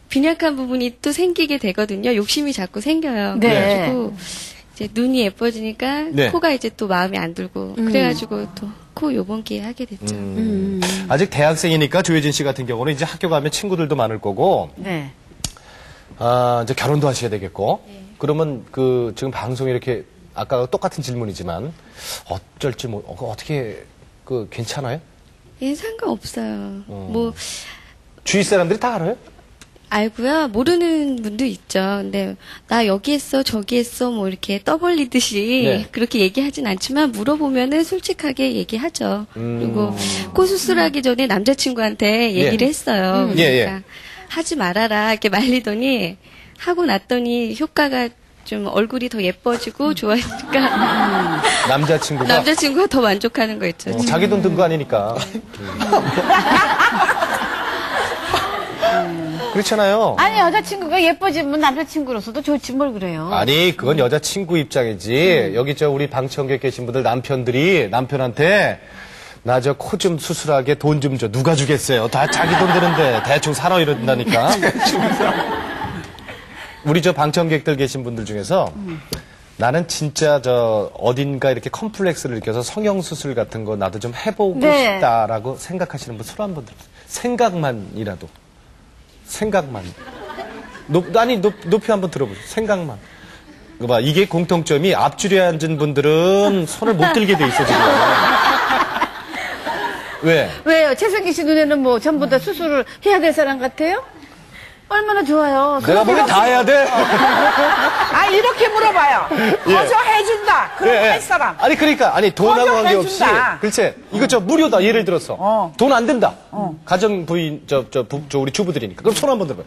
빈약한 부분이 또 생기게 되거든요. 욕심이 자꾸 생겨요. 그래가지고 이제 눈이 예뻐지니까 코가 이제 또 마음에 안 들고 그래가지고 또 코 요번 기회에 하게 됐죠.
아직 대학생이니까 조혜진 씨 같은 경우는 이제 학교 가면 친구들도 많을 거고. 이제 결혼도 하셔야 되겠고. 그러면 지금 방송에 이렇게 아까 똑같은 질문이지만 어쩔지 어떻게 괜찮아요?
예, 상관없어요.
주위 사람들이 다 알아요?
알고요. 모르는 분도 있죠. 근데 나 여기 했어, 저기 했어, 뭐 이렇게 떠벌리듯이 그렇게 얘기하진 않지만 물어보면은 솔직하게 얘기하죠. 그리고 코 수술하기 전에 남자친구한테 얘기를 했어요. 그러니까 하지 말아라 이렇게 말리더니 하고 났더니 효과가 좀 얼굴이 더 예뻐지고 좋아지니까 남자친구가 더 만족하는 거 있죠.
자기 돈 든 거 아니니까. 그렇잖아요.
아니, 여자친구가 예뻐지면 남자친구로서도 좋지 뭘 그래요.
아니, 그건 여자친구 입장이지. 여기 우리 방청객 계신 분들 남편들이 남편한테 나 저 코 좀 수술하게 돈 좀 줘. 누가 주겠어요? 다 자기 돈 드는데 대충 사러 이런다니까. 우리 방청객들 계신 분들 중에서 나는 진짜 어딘가 이렇게 컴플렉스를 느껴서 성형수술 같은 거 나도 좀 해보고 싶다라고 생각하시는 분 손 한번 들어보세요. 생각만이라도. 생각만. 높이 한번 들어보세요. 생각만. 이게 공통점이 앞줄에 앉은 분들은 손을 못 들게 돼 있어, 지금. 왜?
왜요? 최승기 씨 눈에는 뭐 전부 다 수술을 해야 될 사람 같아요? 얼마나 좋아요.
내가 보기엔 다 해야 돼.
아, 이렇게 물어봐요. 어서 해준다. 그럼 할 사람.
아니, 그러니까. 아니, 돈하고
거저
관계없이.
해준다.
글쎄, 이거 무료다. 예를 들어서. 돈 안 든다. 가정 부인, 우리 주부들이니까. 그럼 손 한번 들어봐요.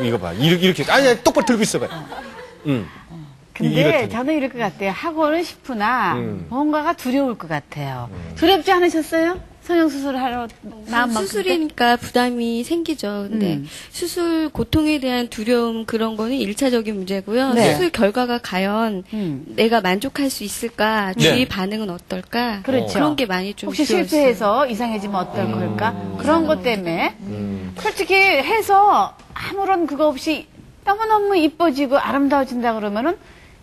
이거 봐. 이렇게. 아니, 똑바로 들고 있어봐요.
근데 저는 이럴 것 같아요. 하고는 싶으나 뭔가가 두려울 것 같아요. 두렵지 않으셨어요? 성형수술을 하러 마음 먹을 때?
수술이니까 부담이 생기죠. 근데 수술 고통에 대한 두려움 그런 거는 1차적인 문제고요.
네.
수술 결과가 과연 내가 만족할 수 있을까? 주위 반응은 어떨까?
그렇죠.
그런 게 많이 좀
혹시
두려웠어요.
실패해서 이상해지면 어떨 걸까? 그런 것 때문에 솔직히 해서 아무런 그거 없이 너무너무 이뻐지고 아름다워진다 그러면은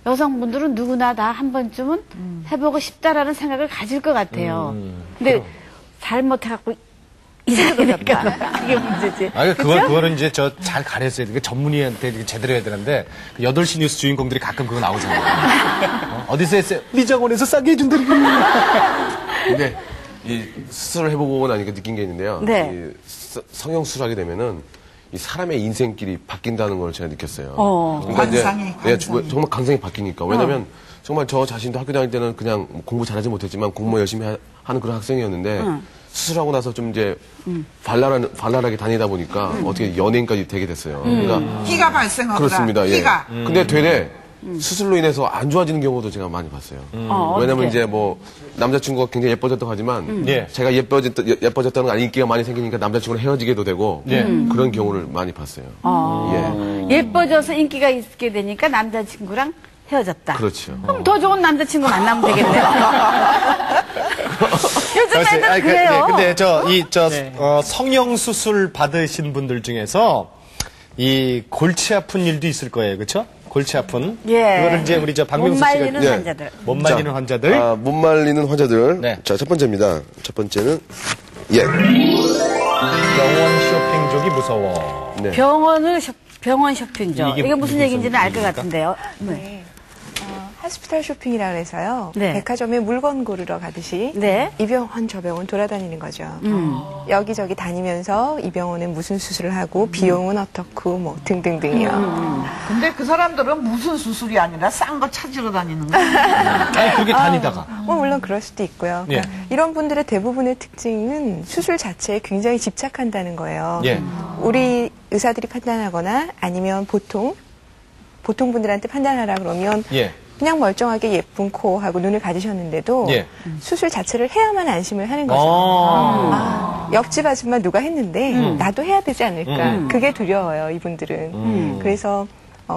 여성분들은 누구나 다 한 번쯤은 해보고 싶다라는 생각을 가질 것 같아요. 근데 잘못해갖고 이상하게 될까 봐. 그게 문제지.
아니, 그거는 이제 잘 가렸어야 돼. 전문의한테 제대로 해야 되는데, 8시 뉴스 주인공들이 가끔 그거 나오잖아요. 어디서 했어요? 미장원에서 싸게 해준다는 거.
근데 이 수술을 해보고 나니까 느낀 게 있는데요.
네.
이 성형수술하게 되면은 이 사람의 인생길이 바뀐다는 걸 제가 느꼈어요.
관상이.
정말 관상이 바뀌니까. 왜냐면 정말 저 자신도 학교 다닐 때는 그냥 공부 잘하지 못했지만 공부 열심히 하는 그런 학생이었는데 수술하고 나서 좀 이제 발랄하게 다니다 보니까 어떻게 연예인까지 되게 됐어요. 그러니까
끼가 발생하더라.
그렇습니다. 예.
끼가.
근데 되레 수술로 인해서 안 좋아지는 경우도 제가 많이 봤어요. 왜냐면 이제 남자친구가 굉장히 예뻐졌다고 하지만 제가 예뻐졌다는 건 아니 인기가 많이 생기니까 남자친구랑 헤어지게도 되고 그런 경우를 많이 봤어요.
예뻐져서 인기가 있게 되니까 남자친구랑 헤어졌다.
그렇죠.
그럼 더 좋은 남자친구 만나면 되겠네요. 요즘 애들 그래요.
근데 성형수술 받으신 분들 중에서 이 골치 아픈 일도 있을 거예요. 그렇죠? 골치 아픈.
예.
그거를 이제 우리 박명수 씨가.
못 말리는 환자들.
못 말리는 환자들.
못 말리는 환자들.
네.
자, 첫 번째입니다. 첫 번째는,
병원 쇼핑족이 무서워.
네.
병원 쇼핑족. 이게 무슨 얘기인지는 알 것 같은데요.
네. 하스피탈 쇼핑이라 그래서요.
네.
백화점에 물건 고르러 가듯이
네.
이 병원 저 병원 돌아다니는 거죠. 여기저기 다니면서 이 병원은 무슨 수술을 하고 비용은 어떻고 뭐 등등등이요.
근데 그 사람들은 무슨 수술이 아니라 싼 거 찾으러 다니는 거예요.
아니, 그렇게 다니다가.
뭐 물론 그럴 수도 있고요. 그러니까 이런 분들의 대부분의 특징은 수술 자체에 굉장히 집착한다는 거예요. 우리 의사들이 판단하거나 아니면 보통 분들한테 판단하라 그러면 그냥 멀쩡하게 예쁜 코하고 눈을 가지셨는데도 수술 자체를 해야만 안심을 하는 거죠. 옆집 아줌마 누가 했는데 나도 해야 되지 않을까. 그게 두려워요, 이분들은. 그래서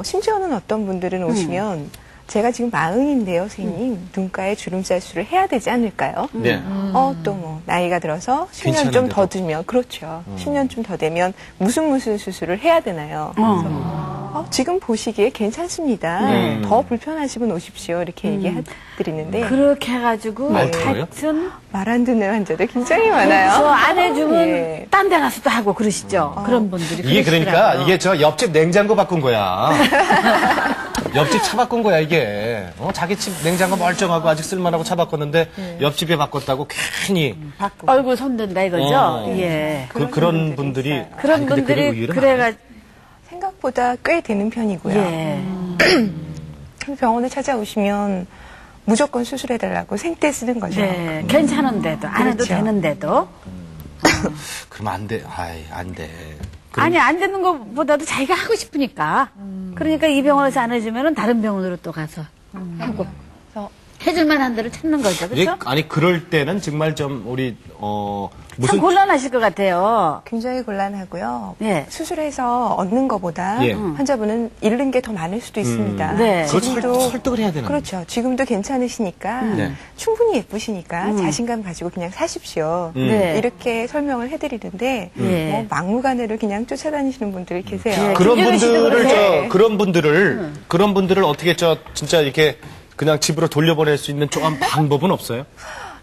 심지어는 어떤 분들은 오시면 제가 지금 40인데요, 선생님. 눈가에 주름살 수술을 해야 되지 않을까요? 또 뭐 나이가 들어서 10년 좀 더 들면 그렇죠. 10년쯤 더 되면 무슨 수술을 해야 되나요? 그래서 지금 보시기에 괜찮습니다. 더 불편하시면 오십시오. 이렇게 얘기해드리는데
그렇게 해가지고
하여튼 말 안 듣는 환자들 굉장히 많아요.
안 해주면 딴 데 가서 또 하고 그러시죠. 그런 분들이.
이게 그러니까 이게 옆집 냉장고 바꾼 거야. 옆집 차 바꾼 거야 이게. 자기 집 냉장고 멀쩡하고 아직 쓸만하고 차 바꿨는데 옆집에 바꿨다고 괜히
얼굴 손댄다 이거죠. 예.
그런 분들이
그래가
생각보다 꽤 되는 편이고요. 병원에 찾아오시면 무조건 수술해달라고 생떼 쓰는 거죠.
네, 괜찮은데도 안 해도 되는데도.
그러면 안 돼. 안 돼.
아니 안 되는 것보다도 자기가 하고 싶으니까. 그러니까 이 병원에서 안 해주면 다른 병원으로 또 가서 하고. 해줄만한 데를 찾는 거죠, 그렇죠?
아니 그럴 때는 정말 좀 우리
참 곤란하실 것 같아요.
굉장히 곤란하고요. 수술해서 얻는 것보다 환자분은 잃는 게 더 많을 수도 있습니다.
지금도 설득을 해야 되는
그렇죠. 지금도 괜찮으시니까 충분히 예쁘시니까 자신감 가지고 그냥 사십시오. 이렇게 설명을 해드리는데 뭐 막무가내로 그냥 쫓아다니시는 분들이 계세요.
그런 분들을 어떻게 진짜 이렇게 그냥 집으로 돌려보낼 수 있는 조금 방법은 없어요?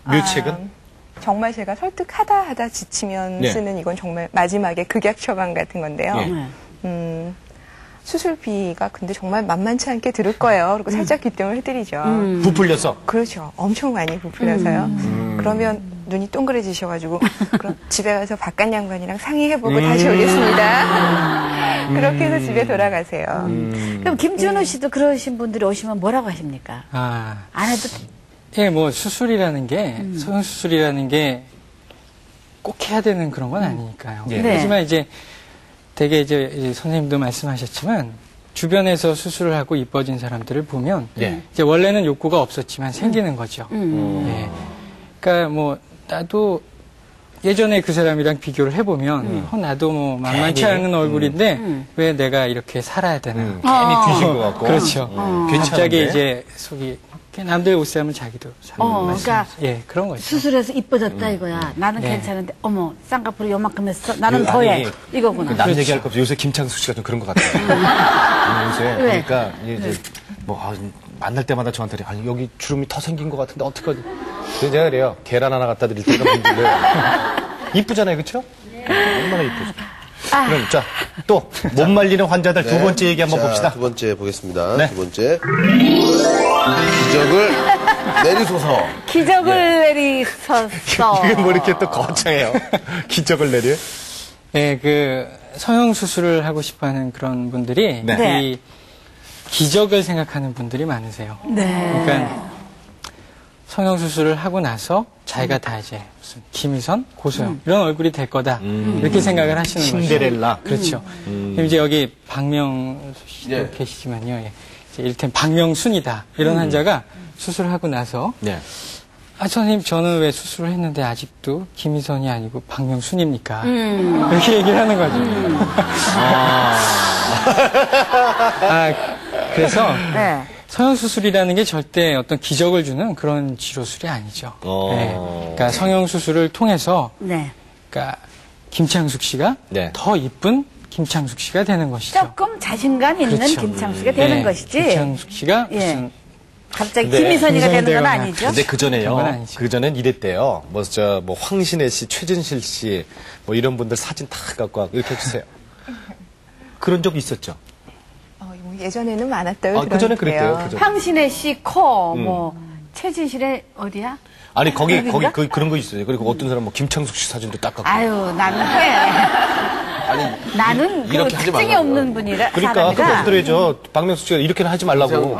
묘책은?
정말 제가 설득하다 지치면 쓰는 이건 정말 마지막에 극약 처방 같은 건데요. 수술비가 근데 정말 만만치 않게 들을 거예요. 그리고 살짝 귀뜸을 해드리죠.
부풀려서?
그렇죠. 엄청 많이 부풀려서요. 그러면 눈이 동그래지셔가지고 그럼 집에 가서 바깥 양반이랑 상의해보고 다시 오겠습니다. 그렇게 해서 집에 돌아가세요.
그럼 김준호 씨도 그러신 분들이 오시면 뭐라고 하십니까? 안 해도
예, 뭐 수술이라는 게 성형수술이라는 게 꼭 해야 되는 그런 건 아니니까요.
네.
하지만 이제 되게 이제 선생님도 말씀하셨지만 주변에서 수술을 하고 이뻐진 사람들을 보면 이제 원래는 욕구가 없었지만 생기는 거죠. 예. 그러니까 뭐 나도 예전에 그 사람이랑 비교를 해보면 나도 뭐 만만치 않은 얼굴인데 왜 내가 이렇게 살아야 되나.
괜히 뒤진 것 같고.
그렇죠. 갑자기 이제 속이 남들 옷 사면 자기도
그러니까
예, 그런 거죠.
수술해서 이뻐졌다 이거야. 나는 괜찮은데 어머 쌍꺼풀이 요만큼 했어. 나는 더해. 이거구나.
남 얘기할 거 없어. 요새 김창숙 씨가 좀 그런 것 같아요. 요새 그러니까 이제 뭐 만날 때마다 저한테 아니 여기 주름이 더 생긴 것 같은데 어떡하지? 그래서 제가 그래요. 계란 하나 갖다 드릴 때가 문제인데 이쁘잖아요, 그렇죠? 얼마나 이쁘죠. 그럼 자 또 못 말리는 환자들 두 번째 얘기 한번 봅시다.
두 번째 보겠습니다.
네.
두 번째 기적을 내리소서.
기적을 내리소서.
이게 뭐 이렇게 또 거창해요. 기적을 내려.
네, 그 성형 수술을 하고 싶어하는 그런 분들이 이 기적을 생각하는 분들이 많으세요. 그러니까 성형 수술을 하고 나서 자기가 다 이제 무슨 김희선, 고소영 이런 얼굴이 될 거다 이렇게 생각을 하시는 거죠.
신데렐라.
그렇죠. 그럼 이제 여기 박명수 씨도 계시지만요. 이제 이를테면 박명순이다 이런 환자가 수술하고 나서 선생님 저는 왜 수술을 했는데 아직도 김희선이 아니고 박명순입니까? 이렇게 얘기를 하는 거죠. 그래서 성형수술이라는 게 절대 어떤 기적을 주는 그런 치료술이 아니죠. 그러니까 성형수술을 통해서 그러니까 김창숙 씨가 더 이쁜 김창숙 씨가 되는 것이죠.
조금 자신감 있는 김창숙이 되는 것이지.
김창숙 씨가 무슨
갑자기 김희선이가 되는 건 아니죠.
근데 그 전엔 이랬대요. 뭐 황신혜 씨, 최진실 씨, 뭐 이런 분들 사진 다 갖고 와 이렇게 해주세요. 그런 적 있었죠.
예전에는 많았다고
그전에 그랬대요.
황신혜 씨 코, 최진실의 어디야?
아니 거기 그런 거 있어요. 그리고 어떤 사람 뭐 김창숙 씨 사진도 딱 갖고.
아유 나는 나는 그 특징이 없는 분이라.
그러니까 그것도 들어야죠. 박명수 씨가 이렇게는 하지 말라고.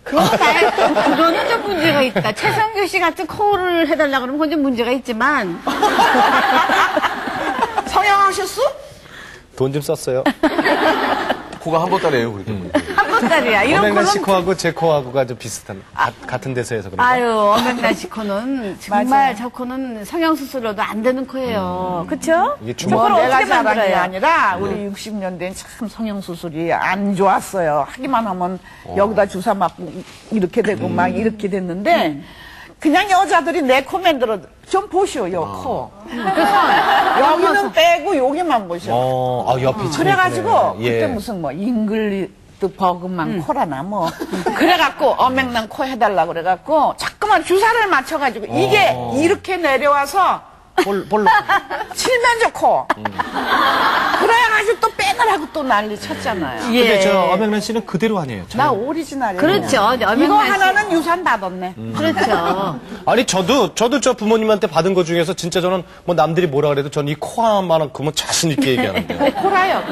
그거는 좀 문제가 있다. 최성규 씨 같은 코를 해달라 그러면 그건 좀 문제가 있지만. 성형하셨어?
돈 좀 썼어요.
코가 한 보따리예요, 그러니까.
한 보따리야. 이런
어맹란 씨 코하고 제 코하고가 좀 비슷한 같은 데서 해서 그런가?
아유, 어맹란 씨 코는 정말 저 코는 성형수술로도 안 되는 코예요. 그렇죠?
이게
뭐 내가 잘한 게 아니라 우리 60년대엔 참 성형수술이 안 좋았어요. 하기만 하면 여기다 주사 맞고 이렇게 되고 막 이렇게 됐는데 그냥 여자들이 내 코 만들어 좀 보시오, 요 코. 그래서 여기는 빼고 여기만 보시오.
옆이
그래가지고 그때 무슨 뭐 잉글리드 버그만 코라나 뭐 그래갖고 어맹난 코 해달라 그래갖고 자꾸만 주사를 맞춰가지고 이게 이렇게 내려와서
볼로
칠면조 코. 그래가지고 또 빼느라고 또 난리 쳤잖아요.
근데 저 어맹란 씨는 그대로 아니에요.
나 오리지널이에요.
그렇죠.
이거 하나는 유산 받았네.
그렇죠.
아니 저도 저 부모님한테 받은 것 중에서 진짜 저는 뭐 남들이 뭐라 그래도 저는 이 코 하나만큼은 자신 있게 얘기하는데.
코라요.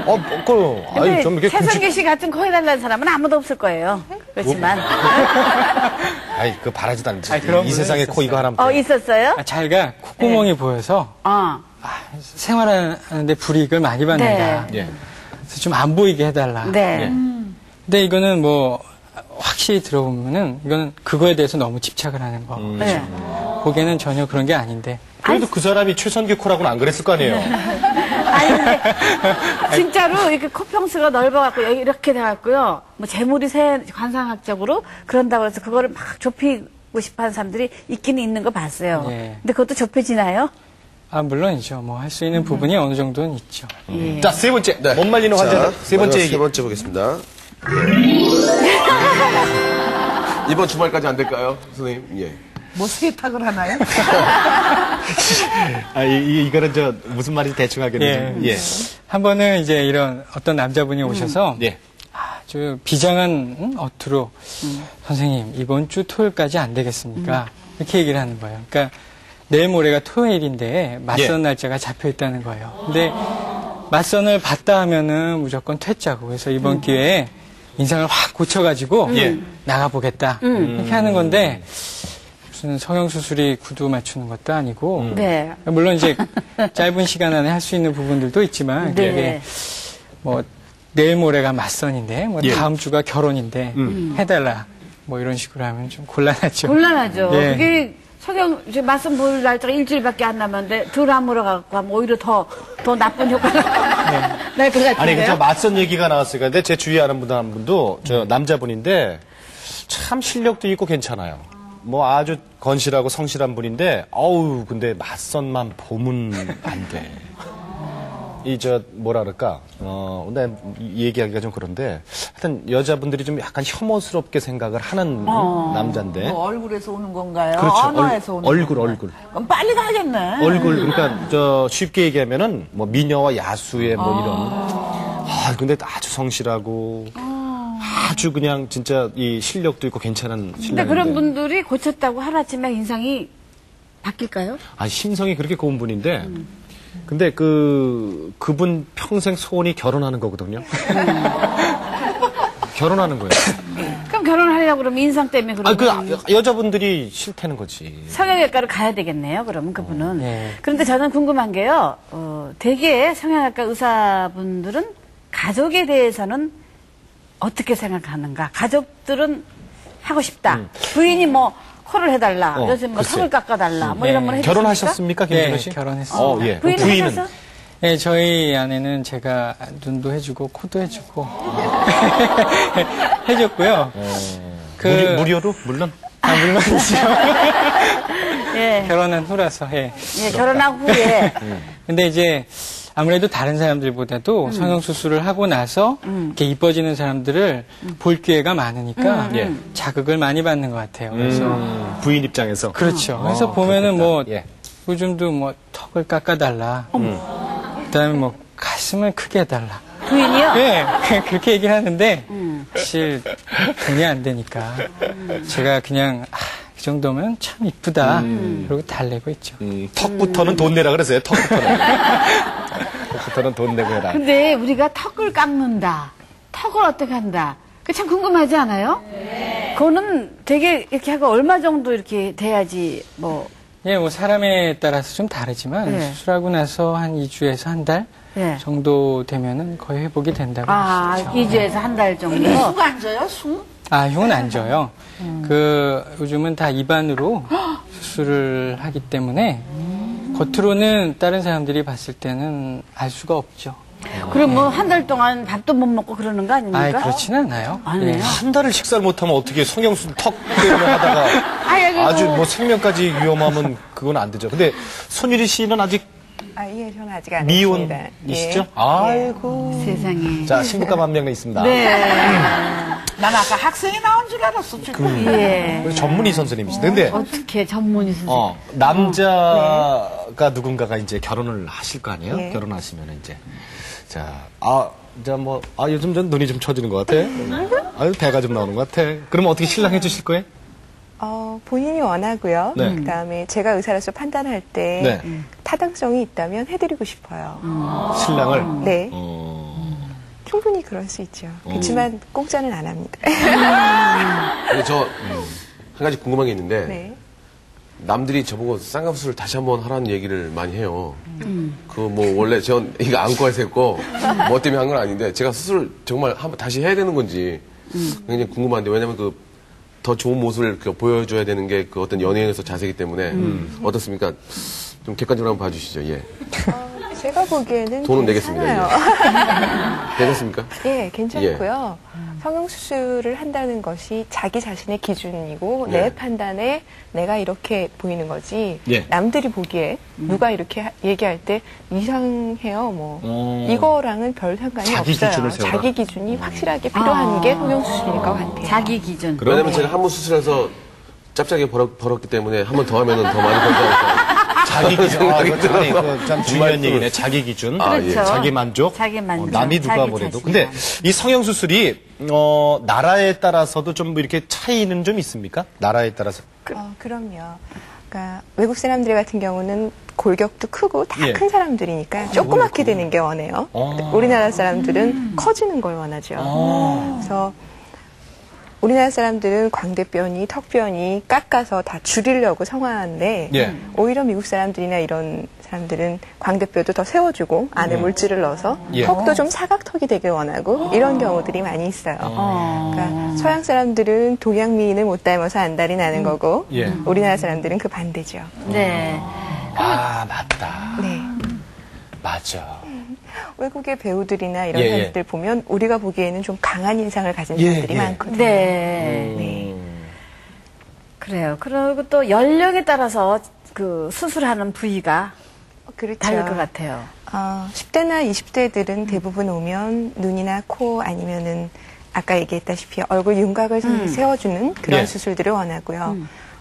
아니 좀 이렇게
최성규 씨 같은 코 해달라는 사람은 아무도 없을 거예요. 그렇지만.
아이 그 바라지도 않지. 이 세상에 코 이거 하나면.
있었어요?
자기가 콧구멍이 보여서 생활하는데 불이익을 많이 받는다. 그래서 좀 안 보이게 해달라. 근데 이거는 뭐 확실히 들어보면은 이거는 그거에 대해서 너무 집착을 하는 거. 보기에는 전혀 그런 게 아닌데.
그래도 그 사람이 최선규 코라고는 안 그랬을 거 아니에요.
아니 근데 진짜로 이렇게 코 평수가 넓어갖고 여기 이렇게 돼갖고요. 뭐 재물이 새 관상학적으로 그런다고 해서 그거를 막 좁히고 싶어하는 사람들이 있기는 있는 거 봤어요. 근데 그것도 좁혀지나요?
물론이죠. 뭐 할 수 있는 부분이 어느 정도는 있죠.
자, 세 번째. 못 말리는 환자들. 세 번째 얘기.
세 번째 보겠습니다.
이번 주말까지 안 될까요, 선생님?
뭐 세탁을 하나요?
이거는 무슨 말인지 대충 하겠네요.
한 번은 이제 이런 어떤 남자분이 오셔서
예.
아주 비장한 어투로 선생님 이번 주 토요일까지 안 되겠습니까? 이렇게 얘기를 하는 거예요. 그러니까 내일 모레가 토요일인데 맞선 날짜가 잡혀 있다는 거예요. 근데 맞선을 받다 하면은 무조건 퇴짜고 그래서 이번 기회에 인상을 확 고쳐가지고 나가보겠다 이렇게 하는 건데 무슨 성형수술이 구두 맞추는 것도 아니고
네.
물론 이제 짧은 시간 안에 할 수 있는 부분들도 있지만
네.
이게 뭐 내일 모레가 맞선인데 뭐 다음 주가 결혼인데 해달라 뭐 이런 식으로 하면 좀 곤란하죠.
곤란하죠.
예.
그게 성형 이제 맞선 볼 날짜가 일주일밖에 안 남았는데 덜 아물어 갖고 하면 오히려 더 나쁜 효과가 날 것 같은데요.
아니, 그저 맞선 얘기가 나왔으니까. 근데 제 주위에 아는 분 한 분도 저 남자분인데 참 실력도 있고 괜찮아요. 뭐 아주 건실하고 성실한 분인데, 어우, 근데 맞선만 보면 안 돼. 뭐라 그럴까, 근데 얘기하기가 좀 그런데, 하여튼 여자분들이 좀 약간 혐오스럽게 생각을 하는 남자인데.
뭐 얼굴에서 오는 건가요?
그렇죠.
언어에서 오는
얼굴.
그럼 빨리 가야겠네.
얼굴, 그러니까, 쉽게 얘기하면은, 뭐, 미녀와 야수의 뭐 이런. 근데 아주 성실하고, 아주 그냥 진짜 이 실력도 있고 괜찮은 신랑인데.
근데 그런 분들이 고쳤다고 하루아침에 인상이 바뀔까요?
심성이 그렇게 고운 분인데, 근데 그분 평생 소원이 결혼하는 거거든요. 결혼하는 거예요.
그럼 결혼하려고 그러면 인상 때문에 그러면
여자분들이 싫다는 거지.
성형외과를 가야 되겠네요. 그러면 그분은. 그런데 저는 궁금한 게요. 되게 성형외과 의사분들은 가족에 대해서는 어떻게 생각하는가? 가족들은 하고 싶다. 부인이 뭐 코를 해달라. 요즘 뭐 턱을 깎아달라. 뭐 이런 걸 해주십니까?
결혼하셨습니까, 김진호 씨?
네, 결혼했어요.
예.
부인은 하셔서?
네, 저희 아내는 제가 눈도 해주고 코도 해주고 해줬고요.
무료로? 물론?
물론이죠.
예.
결혼한 후라서. 예.
예, 결혼한 후에.
근데 이제 아무래도 다른 사람들보다도 성형수술을 하고 나서 이렇게 이뻐지는 사람들을 볼 기회가 많으니까 자극을 많이 받는 것 같아요. 그래서
부인 입장에서.
그렇죠. 그래서 보면은 뭐 요즘도 뭐 턱을 깎아달라. 그다음에 뭐 가슴을 크게 해달라.
부인이요?
네, 그렇게 얘기를 하는데 사실 돈이 안 되니까 제가 그냥 그 정도면 참 이쁘다. 그러고 달래고 있죠.
턱부터는 돈 내라 그랬어요. 턱부터는. 턱부터는 돈 내고 해라.
근데 우리가 턱을 깎는다. 턱을 어떻게 한다. 그 참 궁금하지 않아요? 네. 그거는 되게 이렇게 하고 얼마 정도 이렇게 돼야지 뭐.
예, 뭐 사람에 따라서 좀 다르지만 수술하고 나서 한 2주에서 한 달 정도 되면은 거의 회복이 된다고.
2주에서 한 달 정도.
흉 안 져요? 흉?
흉은 안 져요. 요즘은 다 입안으로 수술을 하기 때문에 겉으로는 다른 사람들이 봤을 때는 알 수가 없죠.
그럼 뭐 한 달 동안 밥도 못 먹고 그러는 거 아닙니까?
그렇지는 않아요.
아니에요?
한 달을 식사를 못하면 어떻게 성형수술 턱 때문에 하다가 아주 뭐 생명까지 위험하면 그건 안 되죠. 근데 손유리 씨는 아직
예, 저는 아직 안 했습니다.
미혼이시죠?
예.
아이고.
세상에.
자, 신부감 한 명 있습니다.
난 아까 학생이 나온 줄 알았어.
전문의 선생님이시죠. 근데
어떻게 전문의 선생님?
남자가 누군가가 이제 결혼을 하실 거 아니에요? 결혼하시면 이제 요즘 전 눈이 좀 처지는 것 같아. 배가 좀 나오는 것 같아. 그러면 어떻게 신랑 해주실 거예요?
본인이 원하고요. 그다음에 제가 의사로서 판단할 때 타당성이 있다면 해드리고 싶어요.
신랑을?
네. 충분히 그럴 수 있죠. 그렇지만 공짜는 안 합니다.
근데 저 한 가지 궁금한 게 있는데 남들이 저보고 쌍꺼풀 다시 한번 하라는 얘기를 많이 해요. 원래 전 이거 안과에서 했고 뭐 때문에 한 건 아닌데 제가 수술 정말 한번 다시 해야 되는 건지 굉장히 궁금한데 왜냐면 더 좋은 모습을 보여줘야 되는 게 어떤 연예인에서 자세이기 때문에 어떻습니까? 좀 객관적으로 한번 봐주시죠. 예.
제가 보기에는
돈은 내겠습니다. 예. 되겠습니까?
예, 괜찮고요. 성형수술을 한다는 것이 자기 자신의 기준이고 내 판단에 내가 이렇게 보이는 거지 남들이 보기에 누가 이렇게 얘기할 때 이상해요 이거랑은 별 상관이
자기
없어요.
기준을 세워라.
자기 기준이 확실하게 필요한 게 성형수술일 것 같아요.
자기 기준.
왜냐면 제가 한 번 수술해서 짭짤하게 벌었기 때문에 한 번 더 하면 더 많이 벌지 않을까.
자기 기준. 참 중요한 얘기네. 자기 기준.
그렇죠.
자기 만족.
자기 만족.
남이 누가
자기
뭐래도.
자신감.
근데 이 성형수술이, 나라에 따라서도 좀 이렇게 차이는 좀 있습니까? 나라에 따라서.
그럼요. 그러니까 외국 사람들 같은 경우는 골격도 크고 다 큰 사람들이니까 조그맣게 되는 게 원해요. 우리나라 사람들은 커지는 걸 원하죠. 그래서 우리나라 사람들은 광대뼈니 턱뼈니 깎아서 다 줄이려고 성화하는데 오히려 미국 사람들이나 이런 사람들은 광대뼈도 더 세워주고 안에 물질을 넣어서 턱도 좀 사각턱이 되길 원하고 이런 경우들이 많이 있어요. 그러니까 서양 사람들은 동양미인을 못 닮아서 안달이 나는 거고 우리나라 사람들은 그 반대죠.
네.
맞다.
네.
맞아.
외국의 배우들이나 이런 사람들 보면 우리가 보기에는 좀 강한 인상을 가진 사람들이 많거든요.
네. 그래요. 그리고 또 연령에 따라서 그 수술하는 부위가
그렇죠.
다를 것 같아요.
10대나 20대들은 대부분 오면 눈이나 코 아니면은 아까 얘기했다시피 얼굴 윤곽을 세워주는 그런 수술들을 원하고요.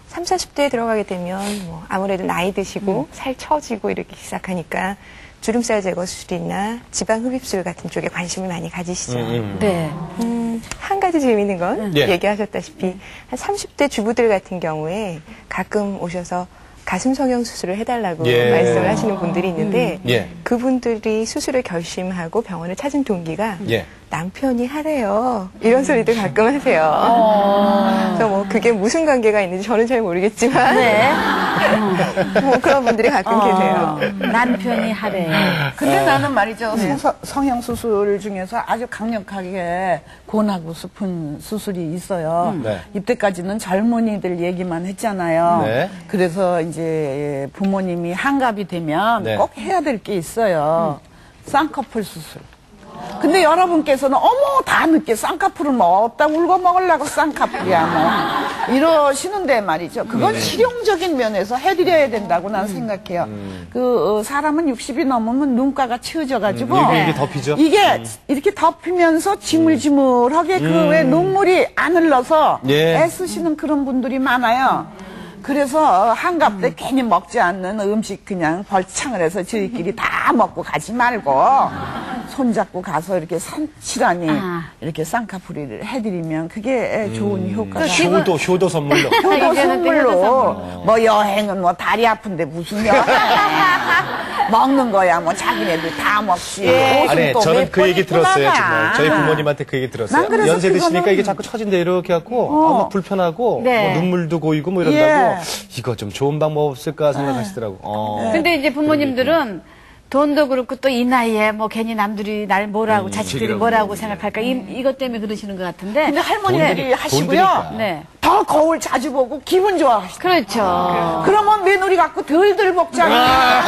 30, 40대에 들어가게 되면 뭐 아무래도 나이 드시고 살 처지고 이렇게 시작하니까 주름살 제거 수술이나 지방 흡입술 같은 쪽에 관심을 많이 가지시죠.
네.
한 가지 재미있는 건 얘기하셨다시피 한 30대 주부들 같은 경우에 가끔 오셔서 가슴 성형 수술을 해달라고 말씀을 하시는 분들이 있는데 그분들이 수술을 결심하고 병원을 찾은 동기가 남편이 하래요. 이런 소리들 가끔 하세요. 그래서 뭐 그게 무슨 관계가 있는지 저는 잘 모르겠지만 뭐 그런 분들이 가끔 계세요.
남편이 하래요.
근데 나는 말이죠. 성형수술 중에서 아주 강력하게 권하고 싶은 수술이 있어요. 이때까지는 젊은이들 얘기만 했잖아요. 그래서 이제 부모님이 한갑이 되면 꼭 해야 될 게 있어요. 쌍꺼풀 수술. 근데 여러분께서는 어머 다 늦게 쌍꺼풀을 뭐 없다 울고 먹으려고 쌍꺼풀이야 뭐 이러시는데 말이죠. 그건 실용적인 면에서 해드려야 된다고 난 생각해요. 그 사람은 60이 넘으면 눈가가 치워져가지고
이게 덮이죠?
이게 이렇게 덮이면서 지물지물하게 그 왜 눈물이 안 흘러서 애쓰시는 그런 분들이 많아요. 그래서 한갑 때 괜히 먹지 않는 음식 그냥 벌창을 해서 저희끼리 다 먹고 가지 말고 손잡고 가서 이렇게 산칠하니 이렇게 쌍꺼풀이를 해드리면 그게 좋은 효과가.
효도 선물로.
효도 선물로. 뭐 여행은 뭐 다리 아픈데 무슨 여행. 먹는 거야 뭐 자기네들 다 먹지.
아니 저는 그 얘기 들었어요. 정말. 저희 부모님한테 그 얘기 들었어요. 연세 드시니까 이게 자꾸 처진데 이렇게 갖고 막 불편하고 뭐 눈물도 고이고 뭐 이런다고 이거 좀 좋은 방법 없을까 생각하시더라고.
근데 이제 부모님들은 돈도 그렇고 또 이 나이에 뭐 괜히 남들이 날 뭐라고 자식들이 뭐라고 생각할까 이것 때문에 그러시는 것 같은데.
근데 할머니들이 하시고요. 더 거울 자주 보고 기분 좋아하시죠.
그렇죠.
그러면 며느리 갖고 덜덜 먹잖아.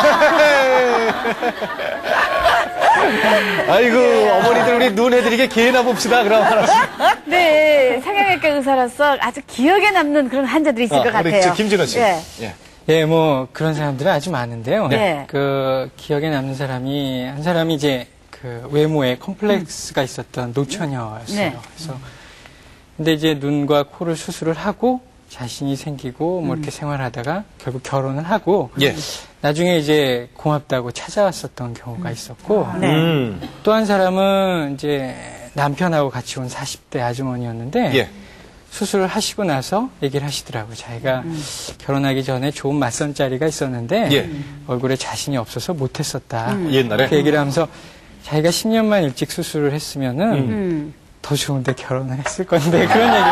아이고 어머니들 우리 눈 해드리게 기회나 봅시다 그럼 하나씩.
네, 성형외과 의사로서 아주 기억에 남는 그런 환자들이 있을 것 같아요.
우리 김진호 씨.
예, 뭐 그런 사람들은 아주 많은데요. 그 기억에 남는 사람이 한 사람이 이제 그 외모에 컴플렉스가 있었던 노처녀였어요. 그래서 근데 이제 눈과 코를 수술을 하고 자신이 생기고 뭐 이렇게 생활하다가 결국 결혼을 하고 나중에 이제 고맙다고 찾아왔었던 경우가 있었고 또 한 사람은 이제 남편하고 같이 온 40대 아주머니였는데 수술을 하시고 나서 얘기를 하시더라고요. 자기가 결혼하기 전에 좋은 맞선자리가 있었는데 얼굴에 자신이 없어서 못했었다.
옛날에?
그 얘기를 하면서 자기가 10년만 일찍 수술을 했으면은 더 좋은데 결혼을 했을 건데 그런 얘기.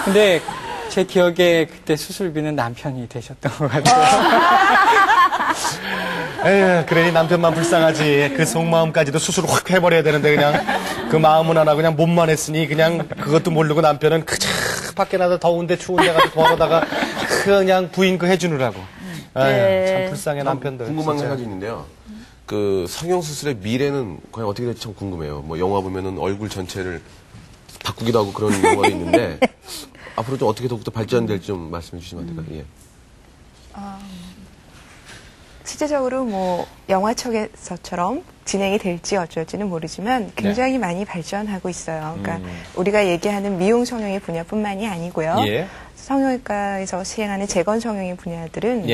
근데 제 기억에 그때 수술비는 남편이 되셨던 것 같아요.
에휴, 그러니 남편만 불쌍하지. 그 속마음까지도 수술을 확 해버려야 되는데 그냥 그 마음은 안 하고 그냥 몸만 했으니 그냥 그것도 모르고 남편은 그저 밖에 나가 더운데 추운데 가서 걸어다가 그냥 부인 그 해주느라고. 에휴, 참 불쌍해 남편들.
궁금한 게
진짜.
한 가지 있는데요. 그 성형수술의 미래는 과연 어떻게 될지 참 궁금해요. 뭐 영화 보면은 얼굴 전체를 바꾸기도 하고 그런 영화도 있는데 앞으로 좀 어떻게 더욱더 발전될지 좀 말씀해 주시면 안 될까요?
실제적으로 뭐 영화책에서처럼 진행이 될지 어쩔지는 모르지만 굉장히 많이 발전하고 있어요. 그러니까 우리가 얘기하는 미용 성형의 분야뿐만이 아니고요. 성형외과에서 시행하는 재건 성형의 분야들은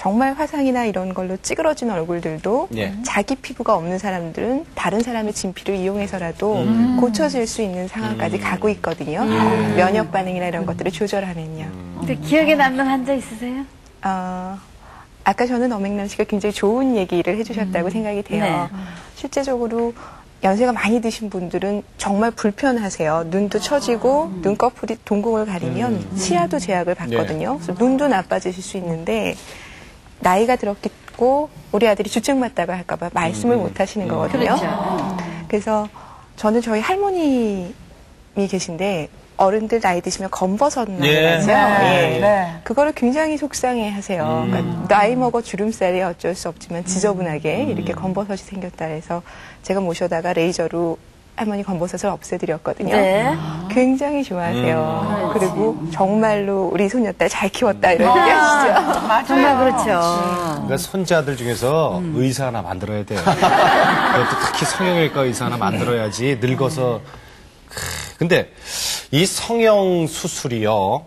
정말 화상이나 이런 걸로 찌그러진 얼굴들도
예.
자기 피부가 없는 사람들은 다른 사람의 진피를 이용해서라도 고쳐질 수 있는 상황까지 가고 있거든요. 면역 반응이나 이런 것들을 조절하면요.
근데 기억에 남는 환자 있으세요?
아까 저는 엄앵남 씨가 굉장히 좋은 얘기를 해주셨다고 생각이 돼요.
네.
실제적으로 연세가 많이 드신 분들은 정말 불편하세요. 눈도 처지고 눈꺼풀이 동공을 가리면 시야도 제약을 받거든요. 그래서 눈도 나빠지실 수 있는데 나이가 들었고 우리 아들이 주증 맞다고 할까봐 말씀을 못 하시는 거거든요.
그렇죠.
그래서 저는 저희 할머님이 계신데 어른들 나이 드시면 검버섯 나죠. 그거를 굉장히 속상해 하세요. 그러니까 나이 먹어 주름살이 어쩔 수 없지만 지저분하게 이렇게 검버섯이 생겼다 해서 제가 모셔다가 레이저로 할머니 검버섯을 없애드렸거든요.
네.
굉장히 좋아하세요. 그리고 정말로 우리 손녀딸 잘 키웠다 이런 얘기 하시죠.
맞아요. 정말 그렇죠.
그러니까 손자들 중에서 의사 하나 만들어야 돼요. 그것도 특히 성형외과 의사 하나 만들어야지 늙어서. 근데 이 성형 수술이요.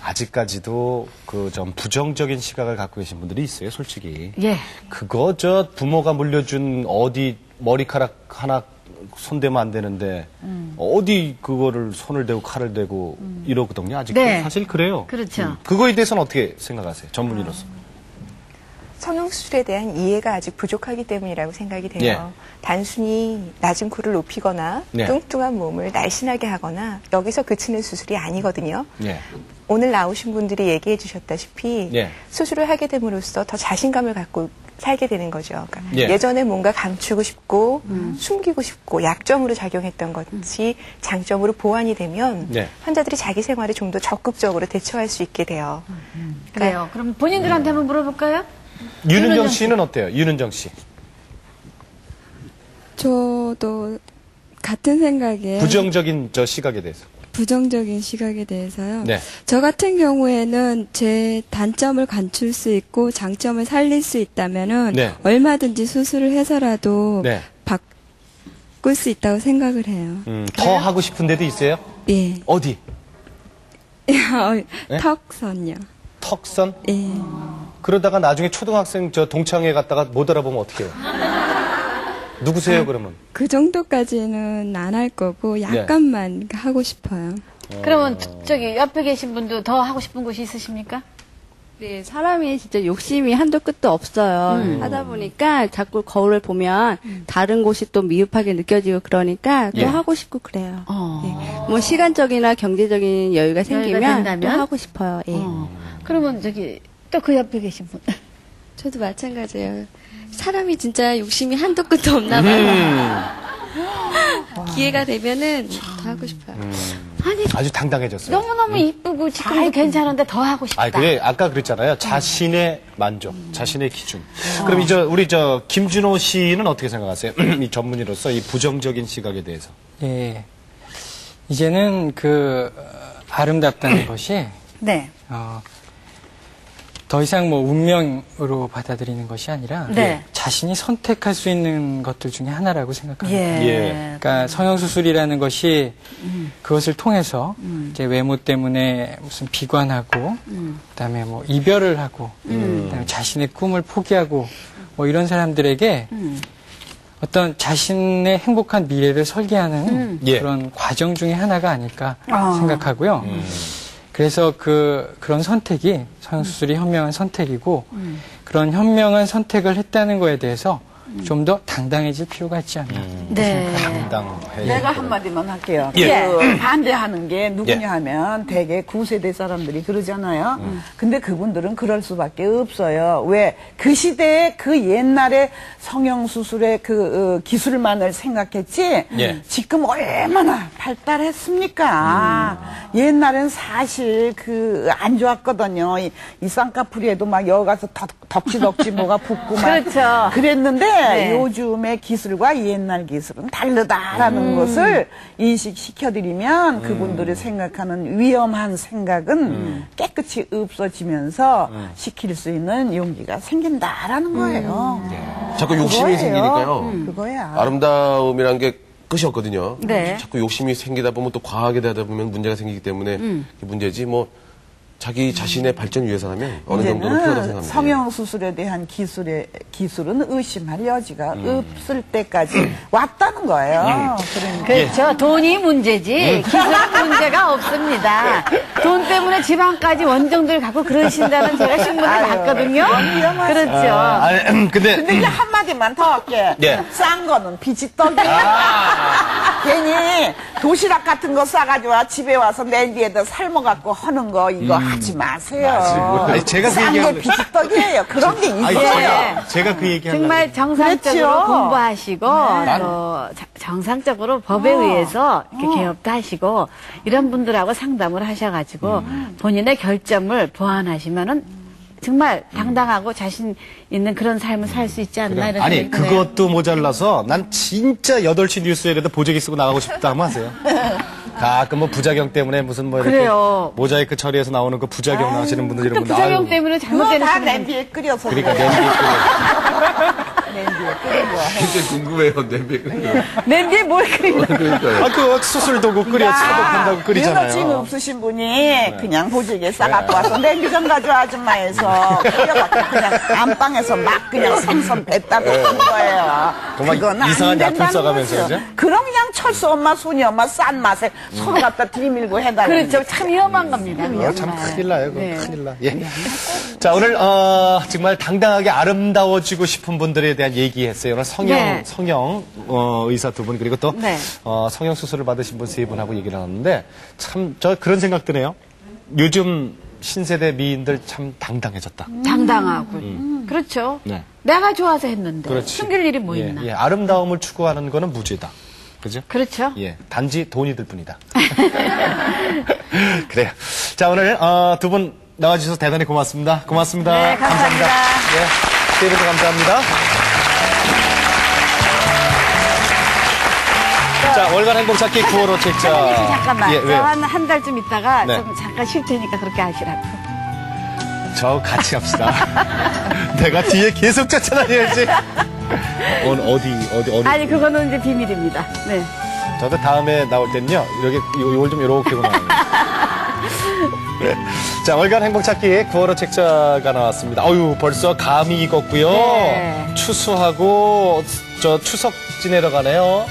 아직까지도 그 좀 부정적인 시각을 갖고 계신 분들이 있어요, 솔직히.
예.
그거 저 부모가 물려준 어디 머리카락 하나 손대면 안 되는데 어디 그거를 손을 대고 칼을 대고 이러거든요. 아직도
네.
사실 그래요.
그렇죠.
그거에 대해서는 어떻게 생각하세요, 전문의로서?
성형수술에 대한 이해가 아직 부족하기 때문이라고 생각이 돼요.
예.
단순히 낮은 코를 높이거나
예.
뚱뚱한 몸을 날씬하게 하거나 여기서 그치는 수술이 아니거든요.
예.
오늘 나오신 분들이 얘기해 주셨다시피
예.
수술을 하게 됨으로써 더 자신감을 갖고 살게 되는 거죠. 그러니까
예.
예전에 뭔가 감추고 싶고 숨기고 싶고 약점으로 작용했던 것이 장점으로 보완이 되면
예.
환자들이 자기 생활에 좀 더 적극적으로 대처할 수 있게 돼요.
그래요. 그럼 본인들한테 한번 물어볼까요?
윤은정 씨는 어때요? 윤은정 씨.
저도 같은 생각에
부정적인 저 시각에 대해서.
부정적인 시각에 대해서요.
네.
저 같은 경우에는 제 단점을 감출 수 있고 장점을 살릴 수 있다면은
네.
얼마든지 수술을 해서라도
네.
바꿀 수 있다고 생각을 해요.
더 하고 싶은 데도 있어요?
예.
어디?
턱선요.
턱선?
예.
그러다가 나중에 초등학생 저 동창회 갔다가 못 알아보면 어떡해요? 누구세요, 그러면?
그 정도까지는 안 할 거고 약간만 하고 싶어요.
그러면 저기 옆에 계신 분도 더 하고 싶은 곳이 있으십니까?
네, 사람이 진짜 욕심이 한도 끝도 없어요. 하다 보니까 자꾸 거울을 보면 다른 곳이 또 미흡하게 느껴지고 그러니까 또
예.
하고 싶고 그래요. 예. 뭐 시간적이나 경제적인 여유가 생기면
된다면?
또 하고 싶어요. 예.
그러면 저기 또 그 옆에 계신 분.
저도 마찬가지예요. 사람이 진짜 욕심이 한도 끝도 없나 봐요. 기회가 되면은 더 하고 싶어요.
아니
아주 당당해졌어요.
너무너무 이쁘고 지금도 괜찮은데 더 하고 싶다.
아, 그래 아까 그랬잖아요. 자신의 만족, 자신의 기준. 그럼 이제 우리 저 김준호 씨는 어떻게 생각하세요? 이 전문의로서 이 부정적인 시각에 대해서.
예. 이제는 그 아름답다는 것이
네.
더 이상 뭐 운명으로 받아들이는 것이 아니라
네.
자신이 선택할 수 있는 것들 중에 하나라고 생각합니다.
예.
그러니까 성형수술이라는 것이 그것을 통해서 이제 외모 때문에 무슨 비관하고 그다음에 뭐 이별을 하고 그다음에 자신의 꿈을 포기하고 뭐 이런 사람들에게 어떤 자신의 행복한 미래를 설계하는
예.
그런 과정 중에 하나가 아닐까 생각하고요. 그래서 그런 선택이 성형수술이 현명한 선택이고 그런 현명한 선택을 했다는 거에 대해서 좀 더 당당해질 필요가 있지 않나.
네.
당당해.
내가 한마디만 할게요.
예.
그 반대하는 게 누구냐
예.
하면 대개 9세대 사람들이 그러잖아요. 근데 그분들은 그럴 수밖에 없어요. 왜? 그 시대에 그 옛날에 성형수술의 그 기술만을 생각했지
예.
지금 얼마나 발달했습니까? 옛날엔 사실 그 안 좋았거든요. 이 쌍꺼풀에도 막 여가서 덕지덕지 뭐가 붙고 막
그렇죠.
그랬는데
네.
요즘의 기술과 옛날 기술은 다르다라는 것을 인식시켜드리면 그분들이 생각하는 위험한 생각은 깨끗이 없어지면서 시킬 수 있는 용기가 생긴다라는 거예요.
자꾸 욕심이 생기니까요.
그거야.
아름다움이란 게 끝이 없거든요.
네.
자꾸 욕심이 생기다 보면 또 과하게 되다 보면 문제가 생기기 때문에 그게 문제지 뭐 자기 자신의 발전을 위해서라면 어느 정도는 필요하다고 생각합니다.
성형수술에 대한 기술은 의심할 여지가 없을 때까지 왔다는 거예요.
그렇죠. 돈이 문제지 기술은 문제가 없습니다. 돈 때문에 지방까지 원정들 갖고 그러신다는 제가 신문에 봤거든요. 그렇죠.
근데 이제 한마디만 더 할게. 싼 거는 비지떡이야. 괜히 도시락 같은 거 싸가지고 집에 와서 냄비에다 삶아갖고 하는 거 이거 하지 마세요.
아니, 제가 그
싼 게
얘기하는
비지떡이에요. 그런 게 있어요.
제가 그 얘기하는
정말 정상적으로
그렇죠.
공부하시고 또 정상적으로 법에 의해서 이렇게 개업도 하시고 이런 분들하고 상담을 하셔가지고 본인의 결점을 보완하시면은 정말 당당하고 자신 있는 그런 삶을 살 수 있지 않나 이런
아니
생각이 드네요.
그것도 모자라서 난 진짜 8시 뉴스에라도 보조기 쓰고 나가고 싶다 하면 하세요. 가끔 뭐 부작용 때문에 무슨 뭐 이렇게
그래요.
모자이크 처리해서 나오는 그 부작용 나시는 분들 이런
또
분들
부작용
아유,
때문에
그거
잘못되는
다
사람.
냄비에 끓여서
그러니까
그래요.
냄비
끓인 거야.
굉장히 궁금해요, 냄비.
냄비에 뭘 끓이나.
그러니까요.
그 수술 도구 끓여 차도 판다고 끓이잖아요.
여자친구 없으신 분이 그냥 보조개 싸갖고 와서 냄비 좀 가져와 아줌마에서 끓여갖고 그냥 안방에서 막 그냥 생선 뱉다고 한 거예요.
정말
그건 안
이상한 약품
된다는
써가면서
거죠.
그죠?
그럼 그냥 철수 엄마, 순이 엄마 싼 맛에 서로 갖다 들이밀고 해달라는
그렇죠.
거죠.
참 위험한 겁니다.
참 큰일 나요. 그건
네.
큰일 나. 예. 자, 오늘 정말 당당하게 아름다워지고 싶은 분들에 대한 얘기했어요. 오늘 성형 의사 두 분 그리고 또 성형 수술을 받으신 분 세 분하고 얘기를 나눴는데 참 저 그런 생각 드네요. 요즘 신세대 미인들 참 당당해졌다.
당당하고. 그렇죠.
네.
내가 좋아서 했는데.
그렇지.
숨길 일이 뭐 있나.
예, 아름다움을 추구하는 거는 무죄다. 그죠?
그렇죠.
예, 단지 돈이 들 뿐이다. 그래요. 자, 오늘 두 분 나와주셔서 대단히 고맙습니다. 고맙습니다.
네, 감사합니다.
예, 세 분도 감사합니다. 자, 월간 행복찾기 9월호 책자.
사장님, 잠깐만.
예, 왜요?
한 달쯤 있다가
네.
좀 잠깐 쉴 테니까 그렇게 하시라고.
저 같이 합시다. 내가 뒤에 계속 쫓아다녀야지. 어디.
아니, 그거는 이제 비밀입니다. 네.
저도 다음에 나올 때는요, 요걸 좀 요렇게 나와요. 네. 자, 월간 행복찾기 9월호 책자가 나왔습니다. 어유 벌써 감이 익었고요.
네.
추수하고, 추석 지내러 가네요.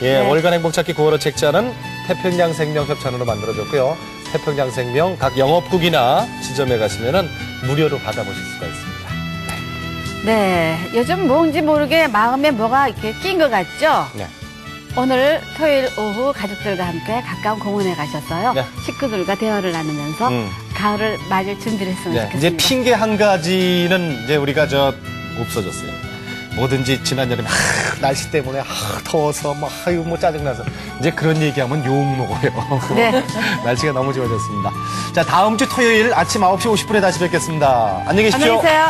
예,
네.
월간 행복찾기 9월호 책자는 태평양생명 협찬으로 만들어졌고요. 태평양생명 각 영업국이나 지점에 가시면은 무료로 받아보실 수가 있습니다.
네. 요즘 뭔지 모르게 마음에 뭐가 이렇게 낀 것 같죠?
네.
오늘 토요일 오후 가족들과 함께 가까운 공원에 가셨어요.
네.
식구들과 대화를 나누면서 가을을 맞을 준비를 했으면
네,
좋겠습니다.
이제 핑계 한 가지는 이제 우리가 없어졌어요. 뭐든지 지난 여름에 날씨 때문에 더워서 뭐 짜증나서 이제 그런 얘기하면 욕 먹어요.
네.
날씨가 너무 좋아졌습니다. 자, 다음 주 토요일 아침 9시 50분에 다시 뵙겠습니다. 안녕히 계십시오.
안녕히 계세요.